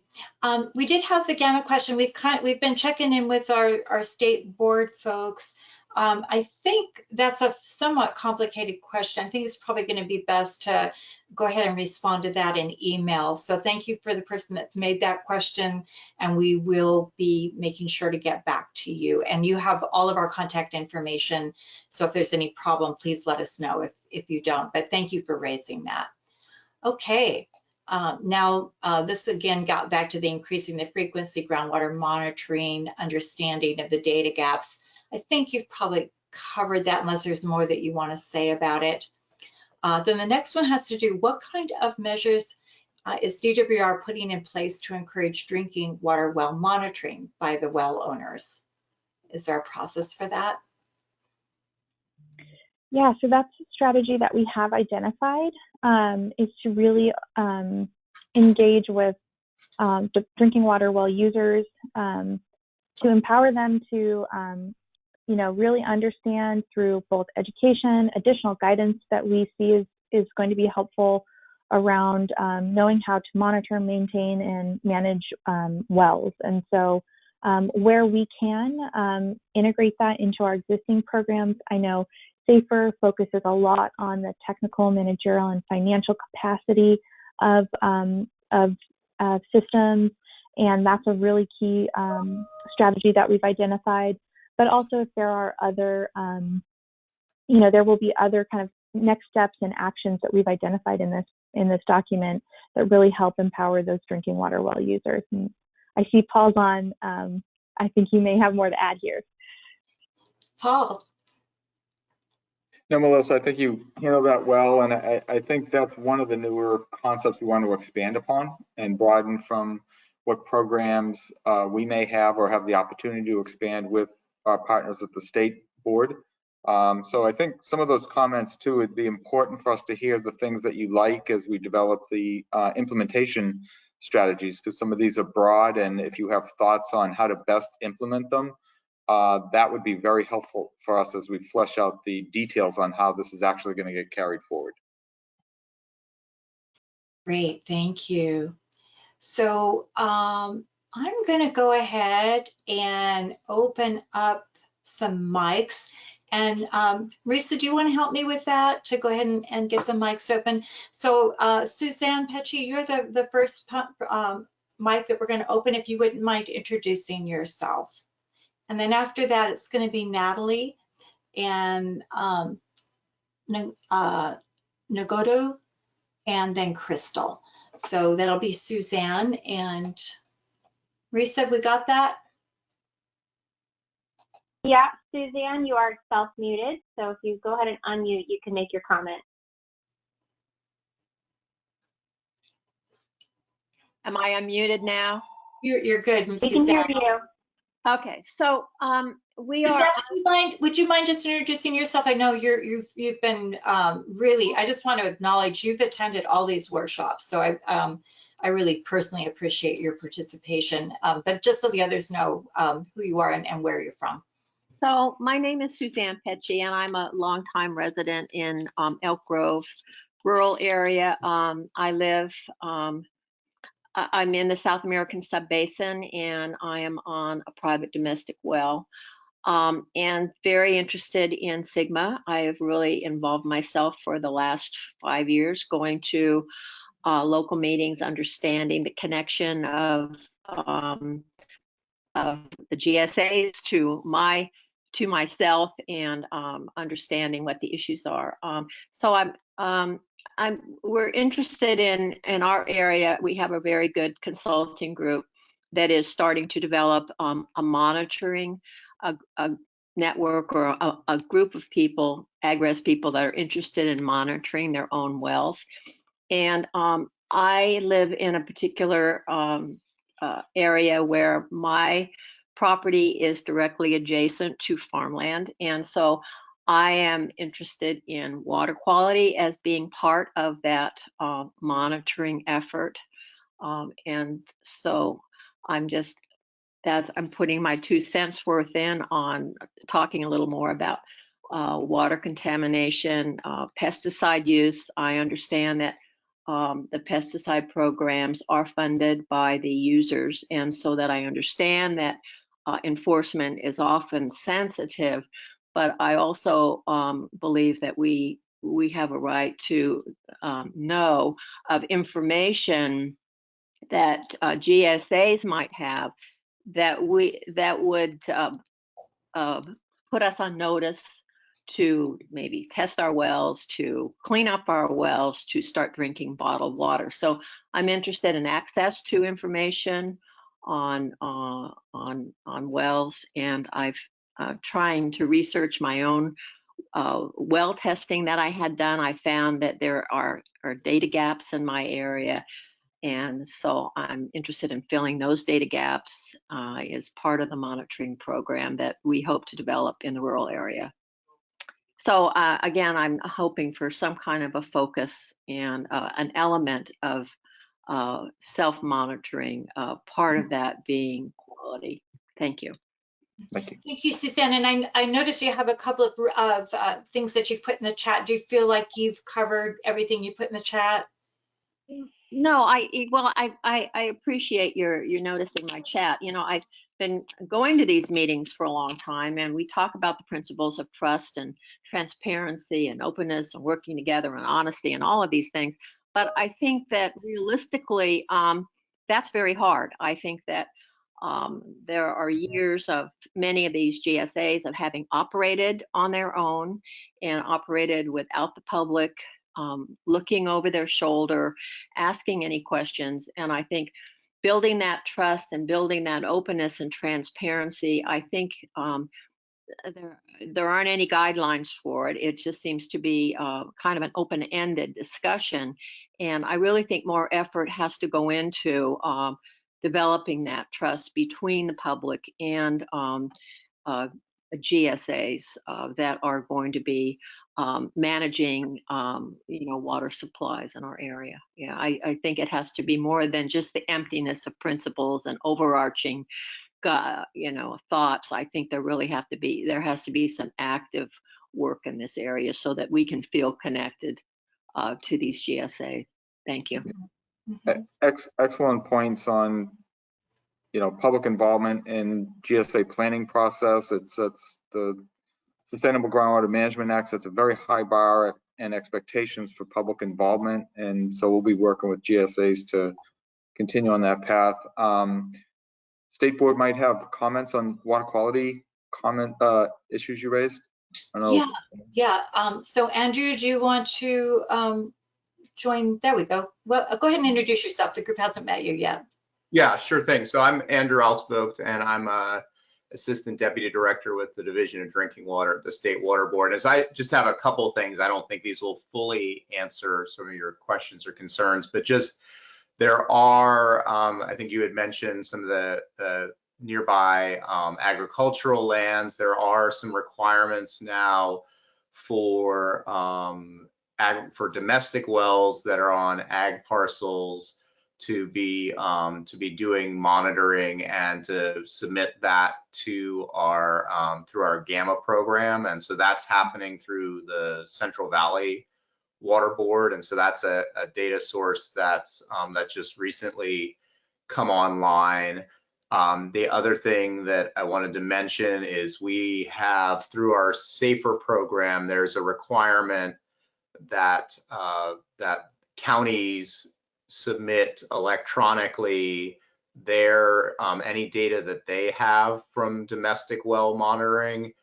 We did have the gamma question. We've been checking in with our state board folks. I think that's a somewhat complicated question. I think it's probably going to be best to go ahead and respond to that in email. So thank you for the person that's made that question, and we will be making sure to get back to you. And you have all of our contact information, so if there's any problem, please let us know if you don't. But thank you for raising that. Okay. Now, this again got back to the increasing the frequency, groundwater monitoring, understanding of the data gaps. I think you've probably covered that unless there's more that you want to say about it. Then the next one has to do, what kind of measures is DWR putting in place to encourage drinking water well monitoring by the well owners? Is there a process for that? Yeah, so that's a strategy that we have identified, is to really engage with the drinking water well users, to empower them to, you know, really understand through both education, additional guidance that we see is going to be helpful around knowing how to monitor, maintain, and manage wells. And so where we can integrate that into our existing programs, I know SAFER focuses a lot on the technical, managerial, and financial capacity of systems, and that's a really key strategy that we've identified. But also, if there are other, you know, there will be other kind of next steps and actions that we've identified in this document that really help empower those drinking water well users. And I see Paul's on. I think you may have more to add here. Paul. No, Melissa, I think you handled that well, and I think that's one of the newer concepts we want to expand upon and broaden from what programs we may have or have the opportunity to expand with our partners at the state board. So I think some of those comments too would be important for us to hear the things that you like as we develop the implementation strategies, because some of these are broad, and if you have thoughts on how to best implement them, that would be very helpful for us as we flesh out the details on how this is actually going to get carried forward. Great, thank you. So I'm going to go ahead and open up some mics. And Risa, do you want to help me with that, to go ahead and get the mics open? So Suzanne Pecci, you're the first mic that we're going to open, if you wouldn't mind introducing yourself. And then after that, it's going to be Natalie and Nagodo, and then Crystal. So that'll be Suzanne and Risa, we got that? Yeah, Suzanne, you are self-muted. So if you go ahead and unmute, you can make your comment. Am I unmuted now? You're good, Ms. We can hear Suzanne. you. Okay, so we Suzanne, are. would you mind just introducing yourself? I know you've been really, I just want to acknowledge you've attended all these workshops. So I really personally appreciate your participation, but just so the others know who you are and where you're from. So my name is Suzanne Pecci, and I'm a longtime resident in Elk Grove rural area. I live, I'm in the South American Subbasin, and I am on a private domestic well, and very interested in SGMA. I have really involved myself for the last 5 years, going to local meetings, understanding the connection of the GSAs to myself, and understanding what the issues are. So we're interested in our area. We have a very good consulting group that is starting to develop a monitoring a network, or a group of people, AgRes people, that are interested in monitoring their own wells. And I live in a particular area where my property is directly adjacent to farmland. And so I am interested in water quality as being part of that monitoring effort. And so I'm putting my 2 cents worth in on talking a little more about water contamination, pesticide use. I understand that the pesticide programs are funded by the users, and so that I understand that enforcement is often sensitive, but I also believe that we have a right to know of information that GSAs might have that would put us on notice to maybe test our wells, to clean up our wells, to start drinking bottled water. So I'm interested in access to information on wells, and trying to research my own well testing that I had done, I found that there are data gaps in my area. And so I'm interested in filling those data gaps as part of the monitoring program that we hope to develop in the rural area. So again, I'm hoping for some kind of a focus and an element of self-monitoring, part of that being quality. Thank you. Thank you. Thank you, Suzanne. And I noticed you have a couple of things that you've put in the chat. Do you feel like you've covered everything you put in the chat? No, I appreciate your noticing my chat. You know, I've been going to these meetings for a long time, and we talk about the principles of trust and transparency and openness and working together and honesty and all of these things. But I think that realistically, that's very hard. I think that there are years of many of these GSAs of having operated on their own and operated without the public looking over their shoulder, asking any questions. And I think building that trust and building that openness and transparency, I think there aren't any guidelines for it. It just seems to be kind of an open-ended discussion. And I really think more effort has to go into developing that trust between the public and GSAs that are going to be managing, water supplies in our area. Yeah, I think it has to be more than just the emptiness of principles and overarching, thoughts. I think there has to be some active work in this area so that we can feel connected to these GSAs. Thank you. Excellent points on, public involvement in GSA planning process. It's the Sustainable Groundwater Management Act sets a very high bar and expectations for public involvement, and so we'll be working with GSAs to continue on that path. State Board might have comments on water quality issues you raised. Yeah. So Andrew, do you want to join? There we go. Well, go ahead and introduce yourself. The group hasn't met you yet. Yeah, sure thing. So I'm Andrew Altsvogt, and I'm Assistant Deputy Director with the Division of Drinking Water at the State Water Board. As I just have a couple of things, I don't think these will fully answer some of your questions or concerns, but just there are, I think you had mentioned some of the nearby agricultural lands. There are some requirements now for domestic wells that are on ag parcels to be doing monitoring and to submit that to our through our GAMA program, and so that's happening through the Central Valley Water Board, and so that's a data source that's that just recently come online. The other thing that I wanted to mention is we have, through our SAFER program, there's a requirement that that counties submit electronically their any data that they have from domestic well monitoring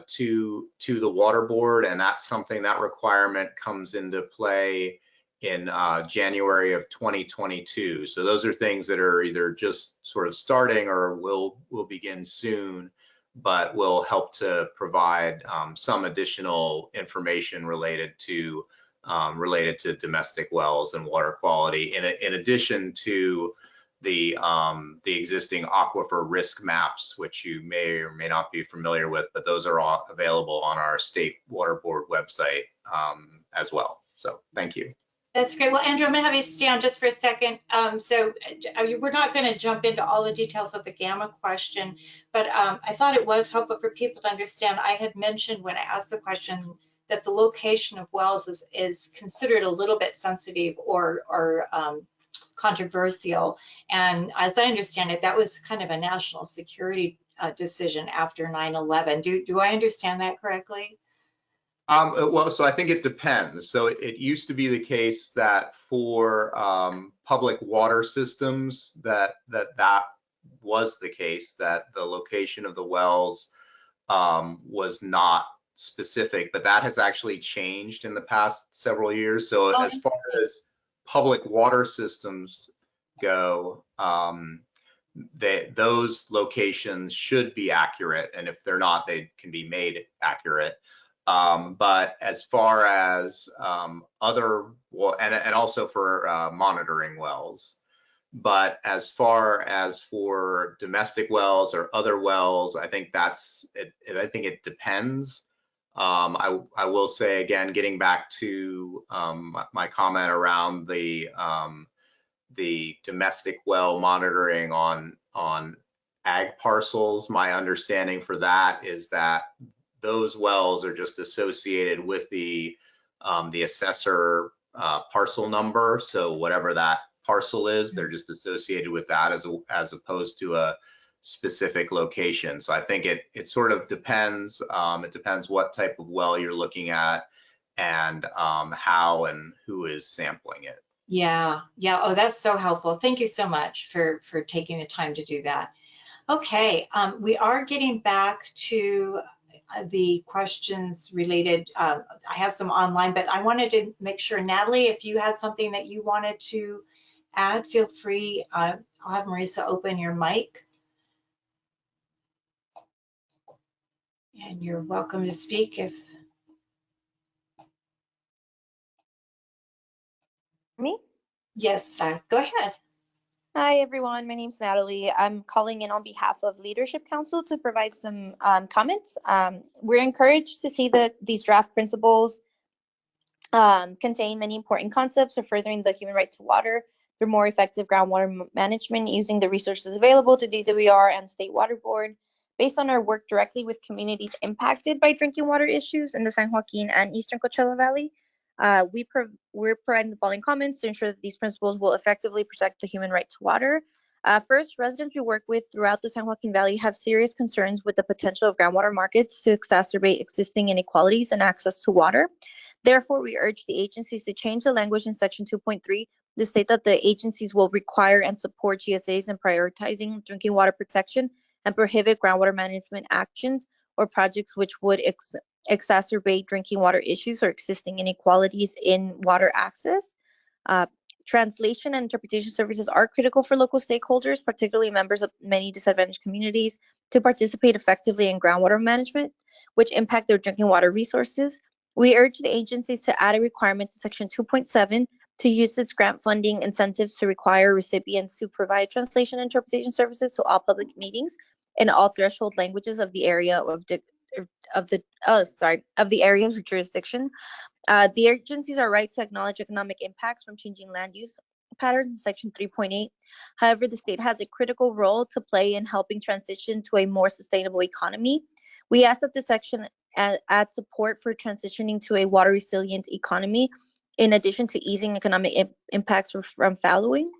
to the Water Board, and that's something, that requirement comes into play in January of 2022. So those are things that are either just sort of starting or will begin soon, but will help to provide some additional information related to domestic wells and water quality, in addition to the existing aquifer risk maps, which you may or may not be familiar with, but those are all available on our State Water Board website as well. So thank you. That's great. Well, Andrew, I'm going to have you stay on just for a second. So we're not going to jump into all the details of the GAMA question, but I thought it was helpful for people to understand. I had mentioned when I asked the question that the location of wells is considered a little bit sensitive or controversial. And as I understand it, that was kind of a national security decision after 9/11. Do I understand that correctly? Well, so I think it depends. So it used to be the case that for public water systems that was the case, that the location of the wells was not specific, but that has actually changed in the past several years. So as far as public water systems go, those locations should be accurate, and if they're not, they can be made accurate. But as far as other, well, and also for monitoring wells, but as far as for domestic wells or other wells, I think that's it. I think it depends. I will say again, getting back to my comment around the domestic well monitoring on ag parcels. My understanding for that is that those wells are just associated with the assessor parcel number. So whatever that parcel is, they're just associated with that as opposed to a specific location. So I think it sort of depends. It depends what type of well you're looking at and how and who is sampling it. Yeah. Oh, that's so helpful. Thank you so much for taking the time to do that. Okay, we are getting back to the questions related. I have some online, but I wanted to make sure, Natalie, if you had something that you wanted to add, feel free. I'll have Marisa open your mic. And you're welcome to speak if. Me? Yes, go ahead. Hi, everyone. My name's Natalie. I'm calling in on behalf of Leadership Council to provide some comments. We're encouraged to see that these draft principles contain many important concepts of furthering the human right to water through more effective groundwater management using the resources available to DWR and State Water Board. Based on our work directly with communities impacted by drinking water issues in the San Joaquin and Eastern Coachella Valley, we're providing the following comments to ensure that these principles will effectively protect the human right to water. First, residents we work with throughout the San Joaquin Valley have serious concerns with the potential of groundwater markets to exacerbate existing inequalities in access to water. Therefore, we urge the agencies to change the language in Section 2.3 to state that the agencies will require and support GSAs in prioritizing drinking water protection and prohibit groundwater management actions or projects which would exacerbate drinking water issues or existing inequalities in water access. Translation and interpretation services are critical for local stakeholders, particularly members of many disadvantaged communities, to participate effectively in groundwater management, which impact their drinking water resources. We urge the agencies to add a requirement to Section 2.7 to use its grant funding incentives to require recipients to provide translation and interpretation services to all public meetings in all threshold languages of the area of the area of jurisdiction. The agencies are right to acknowledge economic impacts from changing land use patterns in Section 3.8. However, the state has a critical role to play in helping transition to a more sustainable economy. We ask that this section add support for transitioning to a water resilient economy, in addition to easing economic impacts from fallowing.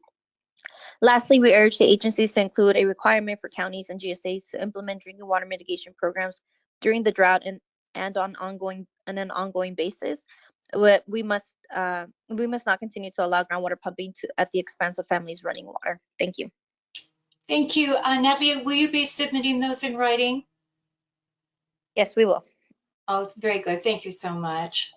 Lastly, we urge the agencies to include a requirement for counties and GSAs to implement drinking water mitigation programs during the drought and on an ongoing basis. We must not continue to allow groundwater pumping at the expense of families running water. Thank you. Thank you. Natalie, will you be submitting those in writing? Yes, we will. Oh, very good. Thank you so much.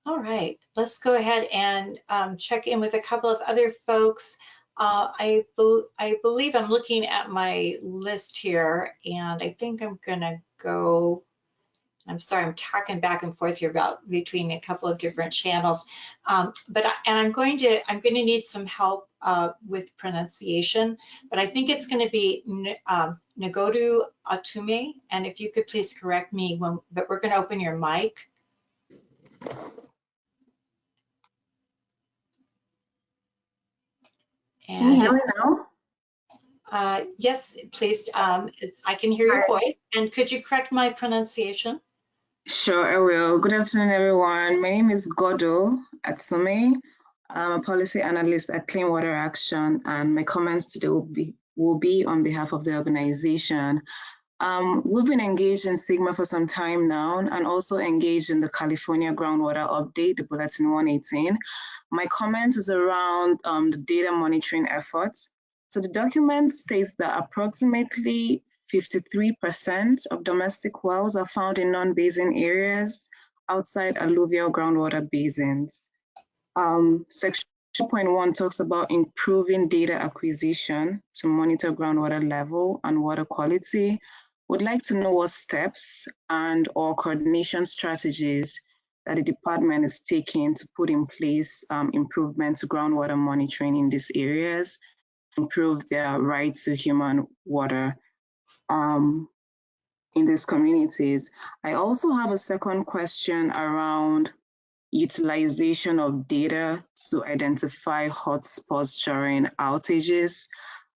All right, let's go ahead and check in with a couple of other folks. I believe I'm looking at my list here, and I think I'm gonna go. I'm sorry, I'm talking back and forth here between a couple of different channels, but I'm going to need some help with pronunciation. But I think it's going to be Ngodu Atume, and if you could please correct me but we're going to open your mic. And can you hear me now? Yes, please. I can hear your voice. And could you correct my pronunciation? Sure, I will. Good afternoon, everyone. My name is Ngodu Atume. I'm a policy analyst at Clean Water Action, and my comments today will be on behalf of the organization. We've been engaged in SGMA for some time now, and also engaged in the California Groundwater Update, the Bulletin 118. My comment is around the data monitoring efforts. So the document states that approximately 53% of domestic wells are found in non-basin areas outside alluvial groundwater basins. Section 2.1 talks about improving data acquisition to monitor groundwater level and water quality. Would like to know what steps and or coordination strategies that the department is taking to put in place improvements to groundwater monitoring in these areas, improve their right to human water in these communities. I also have a second question around utilization of data to identify hotspots during outages.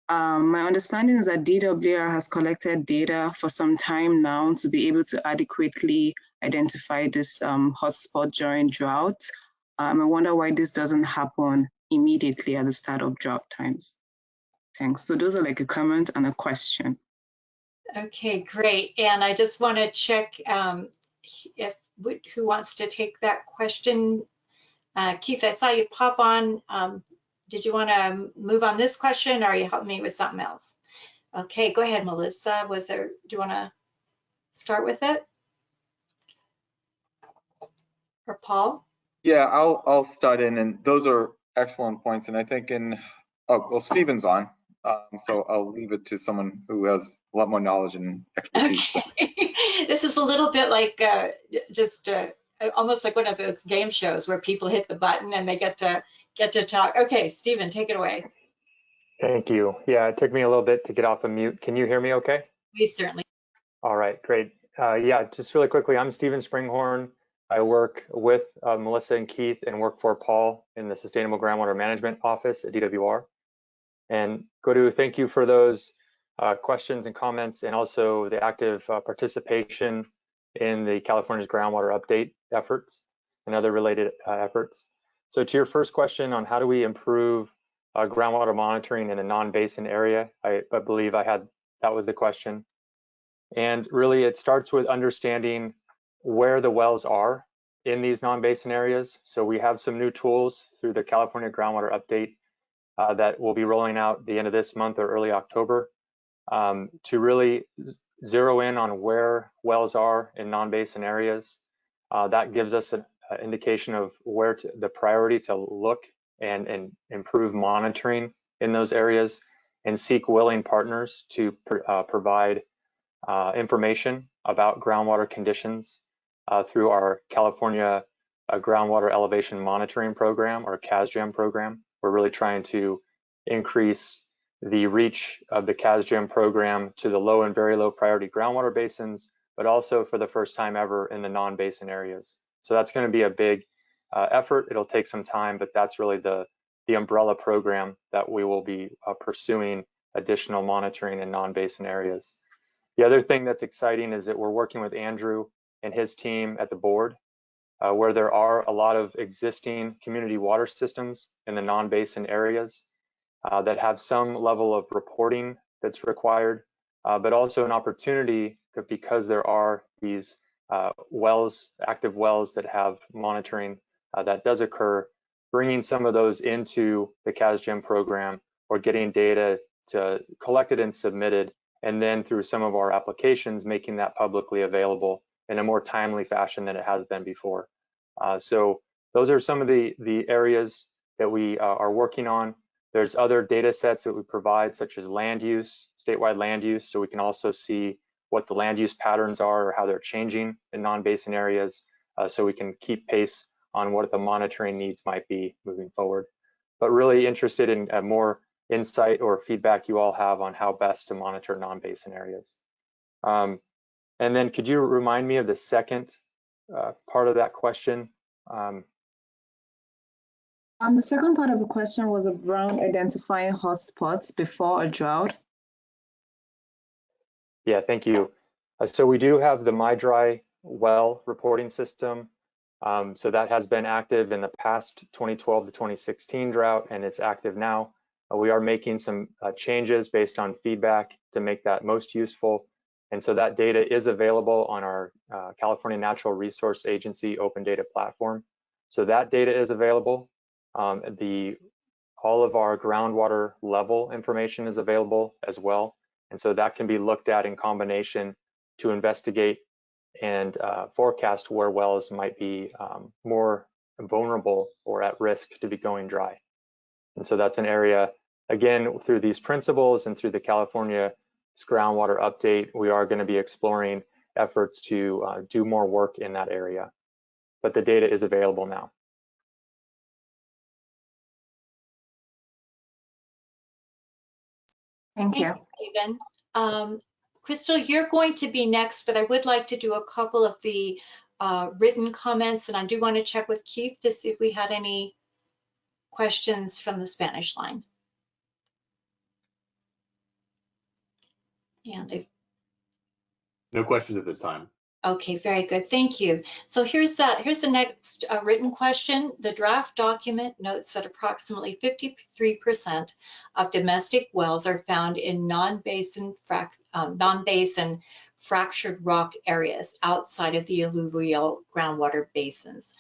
My understanding is that DWR has collected data for some time now to be able to adequately identify this hotspot during drought. I wonder why this doesn't happen immediately at the start of drought times. Thanks. So those are like a comment and a question. Okay, great. And I just want to check who wants to take that question. Keith, I saw you pop on. Did you want to move on this question, or are you helping me with something else? Okay, go ahead, Melissa. Do you want to start with it? Or Paul? Yeah, I'll start in, and those are excellent points. And I think well, Stephen's on, so I'll leave it to someone who has a lot more knowledge and expertise. Okay. This is a little bit like almost like one of those game shows where people hit the button and they get to talk. Okay, Stephen, take it away. Thank you. Yeah, it took me a little bit to get off of mute. Can you hear me okay? We certainly. All right, great. Yeah, just really quickly, I'm Stephen Springhorn. I work with Melissa and Keith and work for Paul in the Sustainable Groundwater Management Office at DWR. And Godu, thank you for those questions and comments, and also the active participation in the California's groundwater update efforts and other related efforts. So to your first question on how do we improve groundwater monitoring in a non-basin area, I believe that was the question. And really it starts with understanding where the wells are in these non-basin areas. So we have some new tools through the California Groundwater Update that will be rolling out the end of this month or early October to really zero in on where wells are in non-basin areas. That gives us an indication of where the priority to look and improve monitoring in those areas, and seek willing partners to provide information about groundwater conditions through our California Groundwater Elevation Monitoring Program, or CASGEM program. We're really trying to increase the reach of the CASGEM program to the low and very low priority groundwater basins, but also for the first time ever in the non-basin areas. So that's going to be a big effort. It'll take some time, but that's really the umbrella program that we will be pursuing additional monitoring in non-basin areas. The other thing that's exciting is that we're working with Andrew and his team at the board, where there are a lot of existing community water systems in the non-basin areas that have some level of reporting that's required, but also an opportunity, because there are these wells, active wells that have monitoring that does occur, bringing some of those into the CASGEM program, or getting data to collected and submitted, and then through some of our applications, making that publicly available in a more timely fashion than it has been before. So those are some of the areas that we are working on. There's other data sets that we provide, such as land use, statewide land use, so we can also see what the land use patterns are or how they're changing in non-basin areas, so we can keep pace on what the monitoring needs might be moving forward. But really interested in more insight or feedback you all have on how best to monitor non-basin areas. And then could you remind me of the second part of that question? The second part of the question was around identifying hotspots before a drought. Yeah, thank you. So we do have the MyDry well reporting system. So that has been active in the past 2012 to 2016 drought, and it's active now. We are making some changes based on feedback to make that most useful. And so that data is available on our California Natural Resource Agency open data platform. So that data is available. All of our groundwater level information is available as well. And so that can be looked at in combination to investigate and forecast where wells might be more vulnerable or at risk to be going dry. And so that's an area, again, through these principles and through the California groundwater update, we are going to be exploring efforts to do more work in that area. But the data is available now. Thank you. Stephen. Crystal, you're going to be next, but I would like to do a couple of the written comments, and I do want to check with Keith to see if we had any questions from the Spanish line. And no questions at this time. okay, very good. Thank you. So here's the next written question. The draft document notes that approximately 53% of domestic wells are found in non-basin fractured rock areas outside of the alluvial groundwater basins.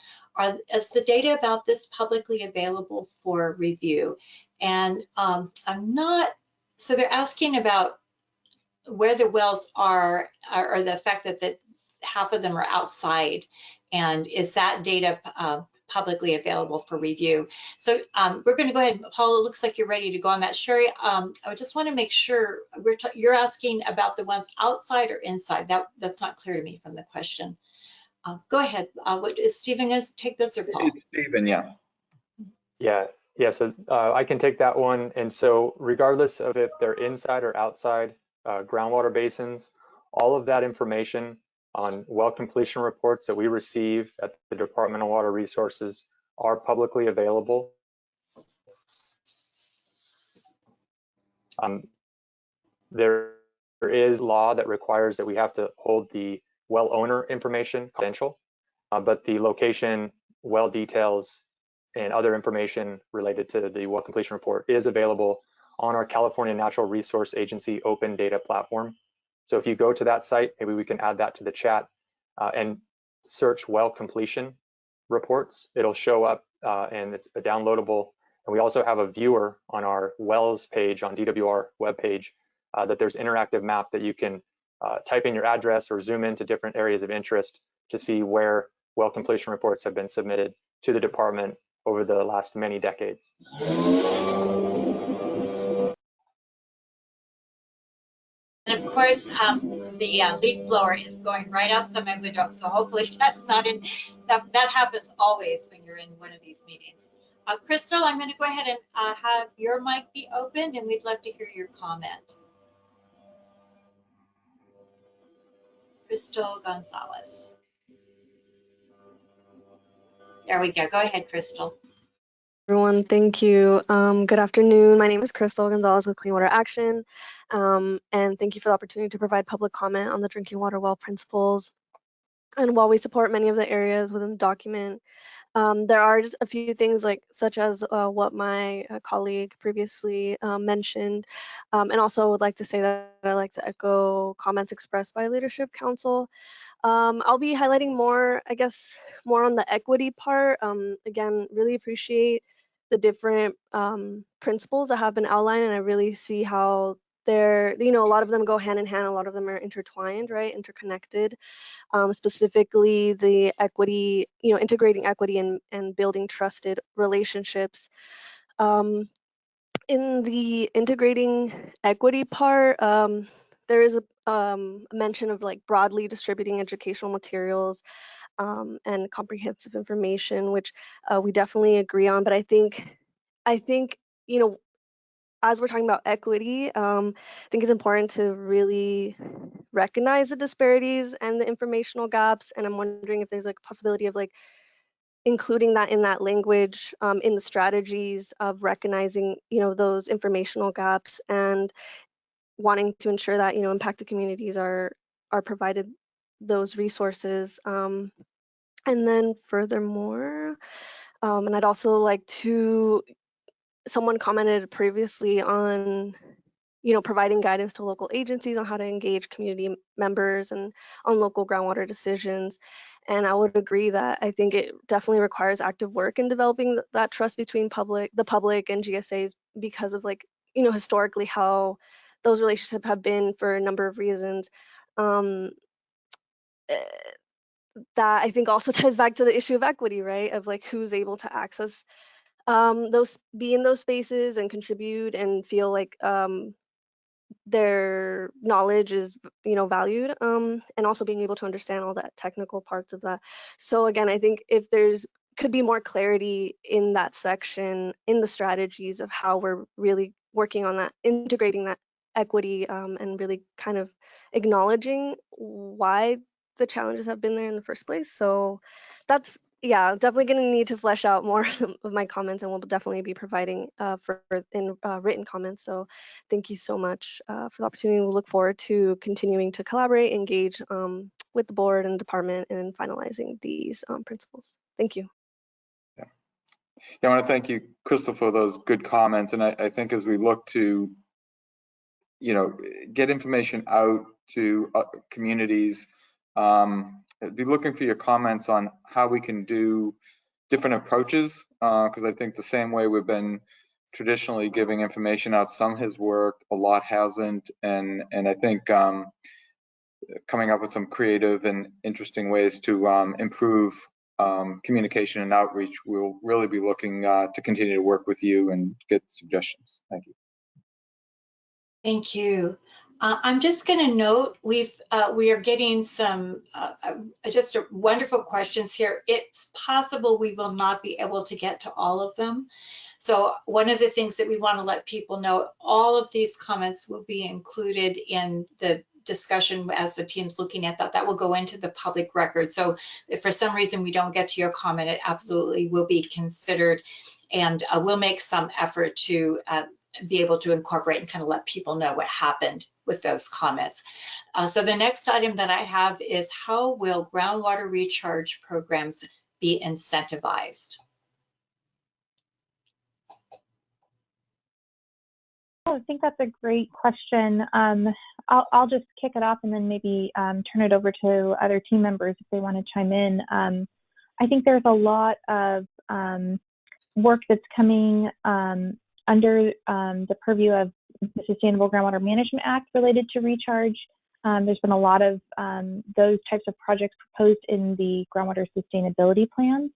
Is the data about this publicly available for review? And so they're asking about where the wells are, or the fact that half of them are outside, and is that data publicly available for review? So we're going to go ahead. Paul, it looks like you're ready to go on that. Sherry, I just want to make sure you're asking about the ones outside or inside. That's not clear to me from the question. Go ahead. What is Stephen going to take this, or Paul? It's Stephen, yeah. Yeah, so I can take that one. And so regardless of if they're inside or outside groundwater basins, all of that information on well completion reports that we receive at the Department of Water Resources are publicly available. There is law that requires that we have to hold the well owner information confidential, but the location, well details, and other information related to the well completion report is available on our California Natural Resource Agency open data platform. So if you go to that site, maybe we can add that to the chat and search well completion reports. It'll show up and it's a downloadable. And we also have a viewer on our wells page on DWR webpage that there's interactive map that you can type in your address or zoom into different areas of interest to see where well completion reports have been submitted to the department over the last many decades. And of course, the leaf blower is going right outside my window, so hopefully that's not in, that happens always when you're in one of these meetings. Crystal, I'm going to go ahead and have your mic be opened, and we'd love to hear your comment. Crystal Gonzalez. There we go. Go ahead, Crystal. Everyone, thank you. Good afternoon. My name is Crystal Gonzalez with Clean Water Action, and thank you for the opportunity to provide public comment on the drinking water well principles. And while we support many of the areas within the document, there are just a few things such as what my colleague previously mentioned, and also would like to say that I like to echo comments expressed by Leadership Council. I'll be highlighting more, I guess, more on the equity part. Again, really appreciate the different principles that have been outlined, and I really see how they're, a lot of them go hand in hand, a lot of them are intertwined, right, interconnected. Specifically the equity, integrating equity and building trusted relationships. In the integrating equity part, there is a mention of broadly distributing educational materials and comprehensive information, which we definitely agree on. But I think, as we're talking about equity, I think it's important to really recognize the disparities and the informational gaps. And I'm wondering if there's a possibility of including that in that language in the strategies of recognizing, those informational gaps and wanting to ensure that, impacted communities are provided those resources. And then furthermore, and I'd also like to, someone commented previously on, providing guidance to local agencies on how to engage community members and on local groundwater decisions. And I would agree that I think it definitely requires active work in developing that trust between the public and GSAs because of historically how those relationships have been for a number of reasons. That I think also ties back to the issue of equity, right? Of who's able to access those be in those spaces and contribute and feel like their knowledge is valued, and also being able to understand all that technical parts of that. So again, I think if there's could be more clarity in that section in the strategies of how we're really working on that, integrating that equity, and really kind of acknowledging why the challenges have been there in the first place. So that's, yeah, definitely going to need to flesh out more of my comments, and we'll definitely be providing in written comments. So thank you so much for the opportunity. We look forward to continuing to collaborate, engage with the board and department in finalizing these principles. Thank you. Yeah, I want to thank you, Crystal, for those good comments. And I think as we look to, get information out to communities, be looking for your comments on how we can do different approaches, because I think the same way we've been traditionally giving information out, some has worked, a lot hasn't, and I think coming up with some creative and interesting ways to improve communication and outreach, we'll really be looking to continue to work with you and get suggestions. Thank you. Thank you. I'm just going to note we are getting some just wonderful questions here. It's possible we will not be able to get to all of them. So one of the things that we want to let people know, all of these comments will be included in the discussion as the team's looking at that. That will go into the public record. So if for some reason we don't get to your comment, it absolutely will be considered, and we'll make some effort to be able to incorporate and kind of let people know what happened with those comments. So the next item that I have is, how will groundwater recharge programs be incentivized? I think that's a great question. I'll just kick it off and then maybe turn it over to other team members if they want to chime in. I think there's a lot of work that's coming under the purview of the Sustainable Groundwater Management Act related to recharge. There's been a lot of those types of projects proposed in the groundwater sustainability plans.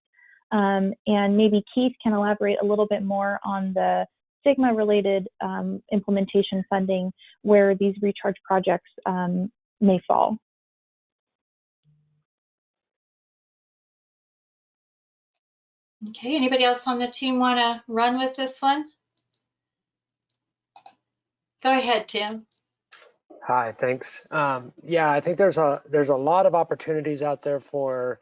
And maybe Keith can elaborate a little bit more on the SGMA related implementation funding where these recharge projects may fall. Okay, anybody else on the team want to run with this one? Go ahead, Tim. Hi, thanks. Yeah, I think there's a lot of opportunities out there for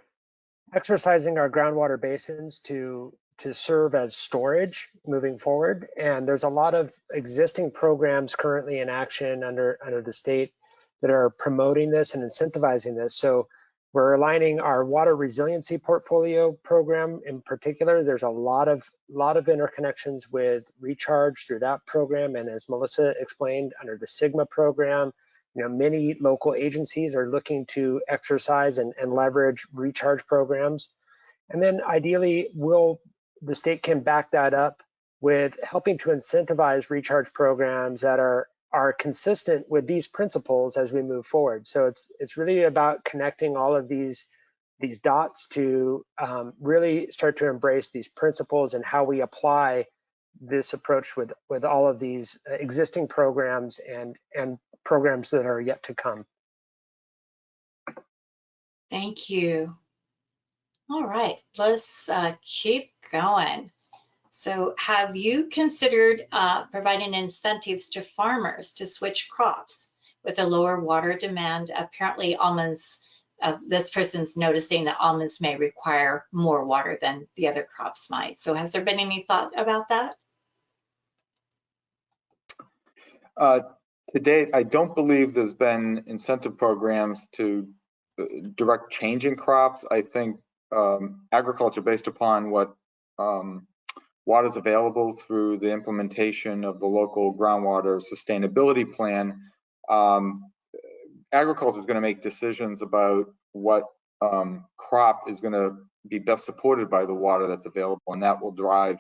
exercising our groundwater basins to serve as storage moving forward. And there's a lot of existing programs currently in action under the state that are promoting this and incentivizing this. So we're aligning our water resiliency portfolio program in particular. There's a lot of interconnections with recharge through that program. And as Melissa explained, under the SGMA program, many local agencies are looking to exercise and leverage recharge programs. And then ideally, the state can back that up with helping to incentivize recharge programs that are consistent with these principles as we move forward. So it's really about connecting all of these dots to really start to embrace these principles and how we apply this approach with all of these existing programs and programs that are yet to come. Thank you. All right, let's keep going. So have you considered providing incentives to farmers to switch crops with a lower water demand? Apparently almonds, this person's noticing that almonds may require more water than the other crops might. So has there been any thought about that? To date, I don't believe there's been incentive programs to direct change in crops. I think agriculture, based upon what water is available through the implementation of the local groundwater sustainability plan, agriculture is going to make decisions about what crop is going to be best supported by the water that's available, and that will drive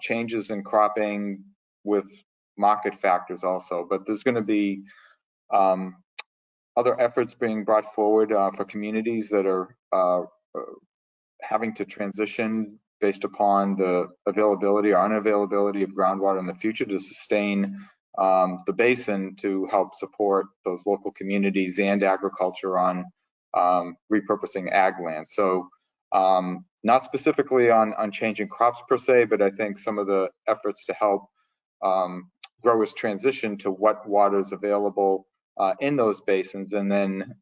changes in cropping with market factors also. But there's going to be other efforts being brought forward for communities that are having to transition based upon the availability or unavailability of groundwater in the future to sustain the basin to help support those local communities and agriculture on repurposing ag land. So not specifically on changing crops per se, but I think some of the efforts to help growers transition to what water is available in those basins, and then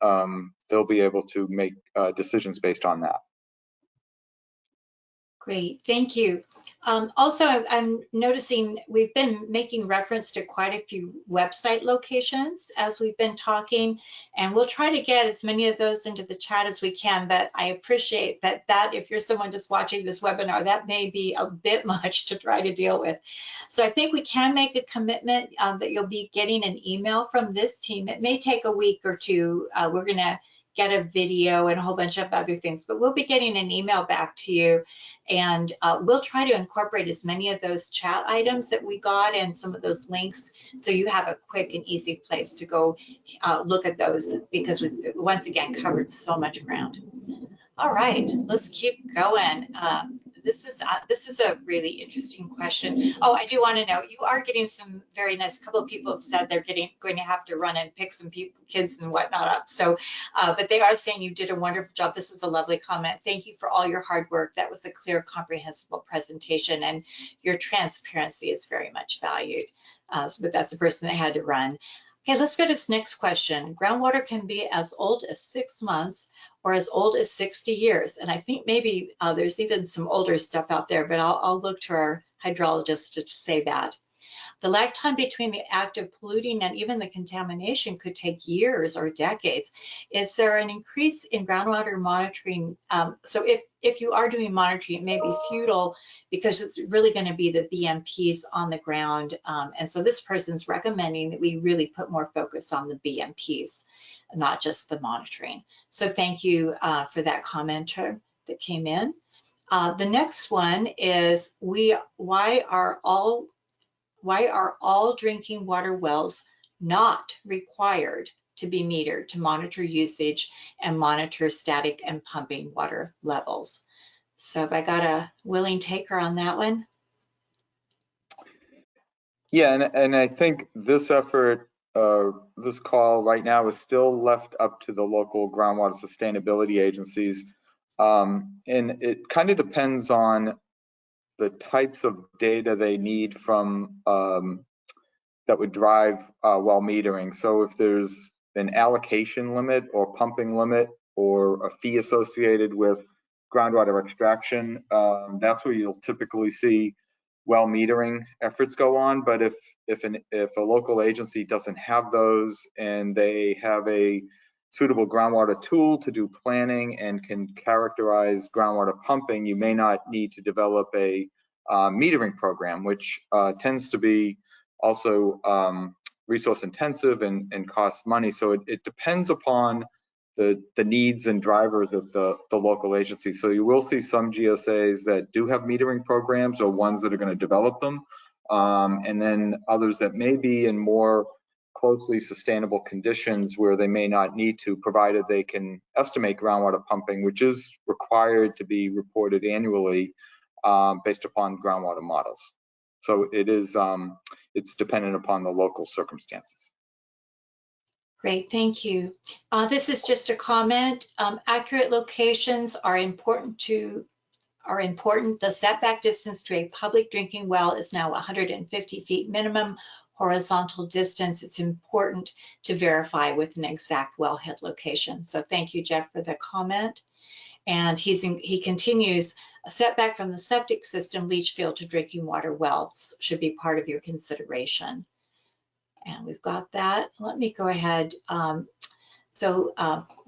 they'll be able to make decisions based on that. Great, thank you. Also, I'm noticing we've been making reference to quite a few website locations as we've been talking, and we'll try to get as many of those into the chat as we can, but I appreciate that if you're someone just watching this webinar, that may be a bit much to try to deal with. So I think we can make a commitment that you'll be getting an email from this team. It may take a week or two. We're gonna get a video and a whole bunch of other things, but we'll be getting an email back to you, and we'll try to incorporate as many of those chat items that we got and some of those links so you have a quick and easy place to go look at those, because we've once again covered so much ground. All right, let's keep going. This is a really interesting question. Oh, I do want to know, you are getting some very nice, couple of people have said they're going to have to run and pick some kids and whatnot up. So, but they are saying you did a wonderful job. This is a lovely comment. Thank you for all your hard work. That was a clear, comprehensible presentation, and your transparency is very much valued. But that's a person that had to run. Okay, let's go to this next question. Groundwater can be as old as 6 months or as old as 60 years. And I think maybe there's even some older stuff out there, but I'll look to our hydrologist to say that. The lag time between the act of polluting and even the contamination could take years or decades. Is there an increase in groundwater monitoring? So if you are doing monitoring, it may be futile because it's really going to be the BMPs on the ground. And so this person's recommending that we really put more focus on the BMPs, not just the monitoring. So thank you for that commenter that came in. The next one is why are all drinking water wells not required to be metered to monitor usage and monitor static and pumping water levels? So have I got a willing taker on that one? Yeah, and I think this effort, this call right now is still left up to the local groundwater sustainability agencies. And it kind of depends on the types of data they need from that would drive well metering. So if there's an allocation limit or pumping limit or a fee associated with groundwater extraction, that's where you'll typically see well metering efforts go on. But if a local agency doesn't have those and they have a suitable groundwater tool to do planning and can characterize groundwater pumping, you may not need to develop a metering program, which tends to be also resource intensive and costs money. So it depends upon the needs and drivers of the local agency. So you will see some GSAs that do have metering programs or ones that are going to develop them, and then others that may be in more closely sustainable conditions where they may not need to, provided they can estimate groundwater pumping, which is required to be reported annually based upon groundwater models. So it is, it's dependent upon the local circumstances. Great, thank you. This is just a comment. Accurate locations are important. The setback distance to a public drinking well is now 150 feet minimum horizontal distance. It's important to verify with an exact wellhead location. So thank you, Jeff, for the comment. And he continues, a setback from the septic system, leach field to drinking water wells should be part of your consideration. And we've got that. Let me go ahead.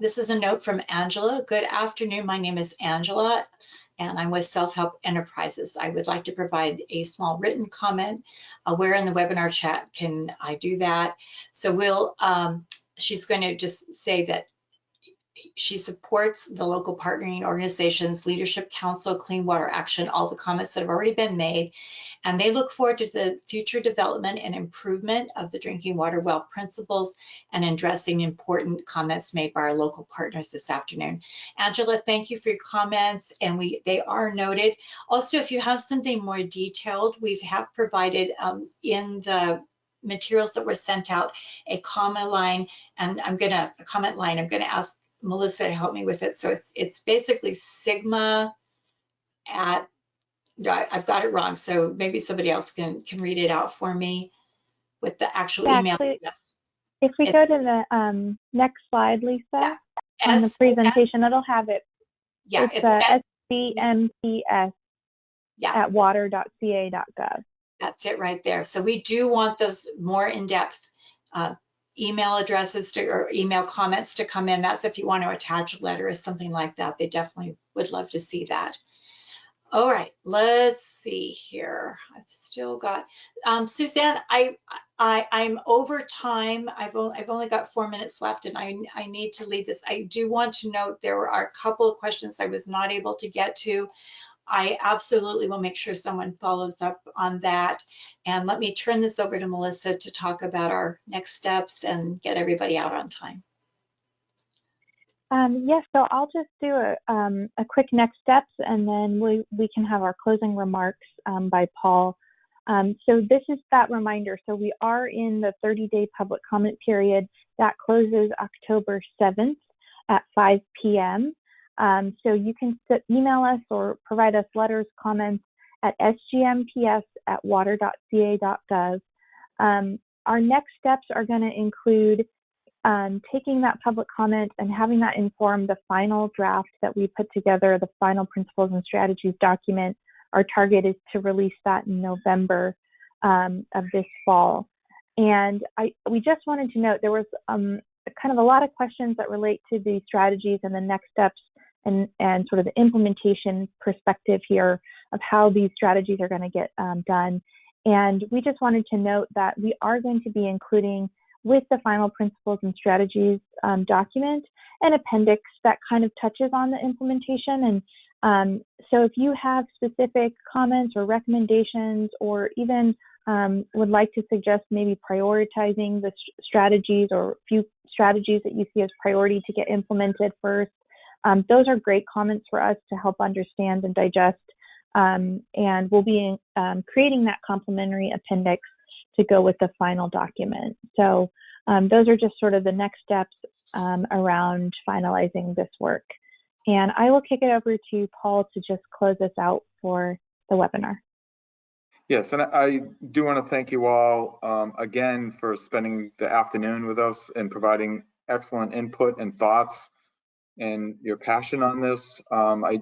This is a note from Angela. Good afternoon. My name is Angela, and I'm with Self-Help Enterprises. I would like to provide a small written comment. Where in the webinar chat can I do that? So she's going to just say that she supports the local partnering organizations, Leadership Council, Clean Water Action, all the comments that have already been made. And they look forward to the future development and improvement of the drinking water well principles and addressing important comments made by our local partners this afternoon. Angela, thank you for your comments, and they are noted. Also, if you have something more detailed, we have provided in the materials that were sent out a comment line, and I'm gonna ask Melissa to help me with it. So it's basically Sigma at, I've got it wrong, so maybe somebody else can read it out for me with the actual email address. If we go to the next slide, Lisa, on the presentation, it'll have it. Yeah, it's SBMPS at water.ca.gov. That's it right there. So we do want those more in-depth email addresses or email comments to come in. That's if you want to attach a letter or something like that. They definitely would love to see that. All right, let's see here. I've still got Suzanne. I'm over time. I've only got 4 minutes left, and I need to lead this. I do want to note there are a couple of questions I was not able to get to. I absolutely will make sure someone follows up on that. And let me turn this over to Melissa to talk about our next steps and get everybody out on time. Yes, so I'll just do a quick next steps, and then we can have our closing remarks by Paul. So this is that reminder. So we are in the 30-day public comment period that closes October 7th at 5 p.m. So you can email us or provide us letters, comments at sgmps@water.ca.gov. Our next steps are going to include taking that public comment and having that inform the final draft that we put together, the final principles and strategies document. Our target is to release that in November of this fall. And we just wanted to note there was kind of a lot of questions that relate to the strategies and the next steps and sort of the implementation perspective here of how these strategies are going to get done. And we just wanted to note that we are going to be including with the final principles and strategies document an appendix that kind of touches on the implementation. And so if you have specific comments or recommendations, or even would like to suggest maybe prioritizing the strategies or a few strategies that you see as priority to get implemented first, those are great comments for us to help understand and digest. And we'll be creating that complementary appendix to go with the final document. So those are just sort of the next steps around finalizing this work. And I will kick it over to Paul to just close us out for the webinar. Yes, and I do want to thank you all again for spending the afternoon with us and providing excellent input and thoughts and your passion on this. I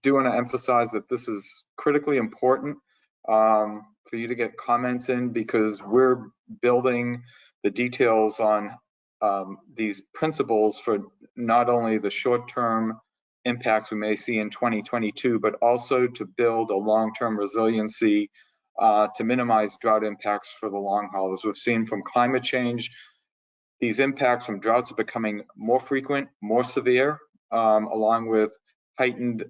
do want to emphasize that this is critically important for you to get comments in, because we're building the details on these principles for not only the short-term impacts we may see in 2022, but also to build a long-term resiliency to minimize drought impacts for the long haul. As we've seen from climate change, these impacts from droughts are becoming more frequent, more severe, along with heightened,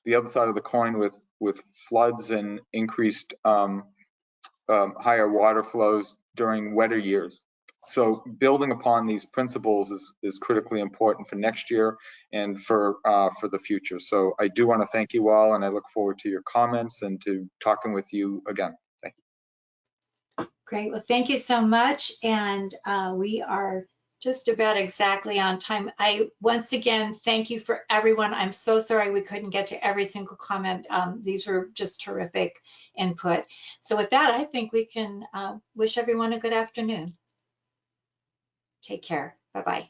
the other side of the coin with floods and increased higher water flows during wetter years. So building upon these principles is critically important for next year and for the future. So I do want to thank you all, and I look forward to your comments and to talking with you again. Thank you. Great. Well, thank you so much. And we are just about exactly on time. I once again thank you for everyone. I'm so sorry we couldn't get to every single comment. These were just terrific input. So with that, I think we can wish everyone a good afternoon. Take care. Bye-bye.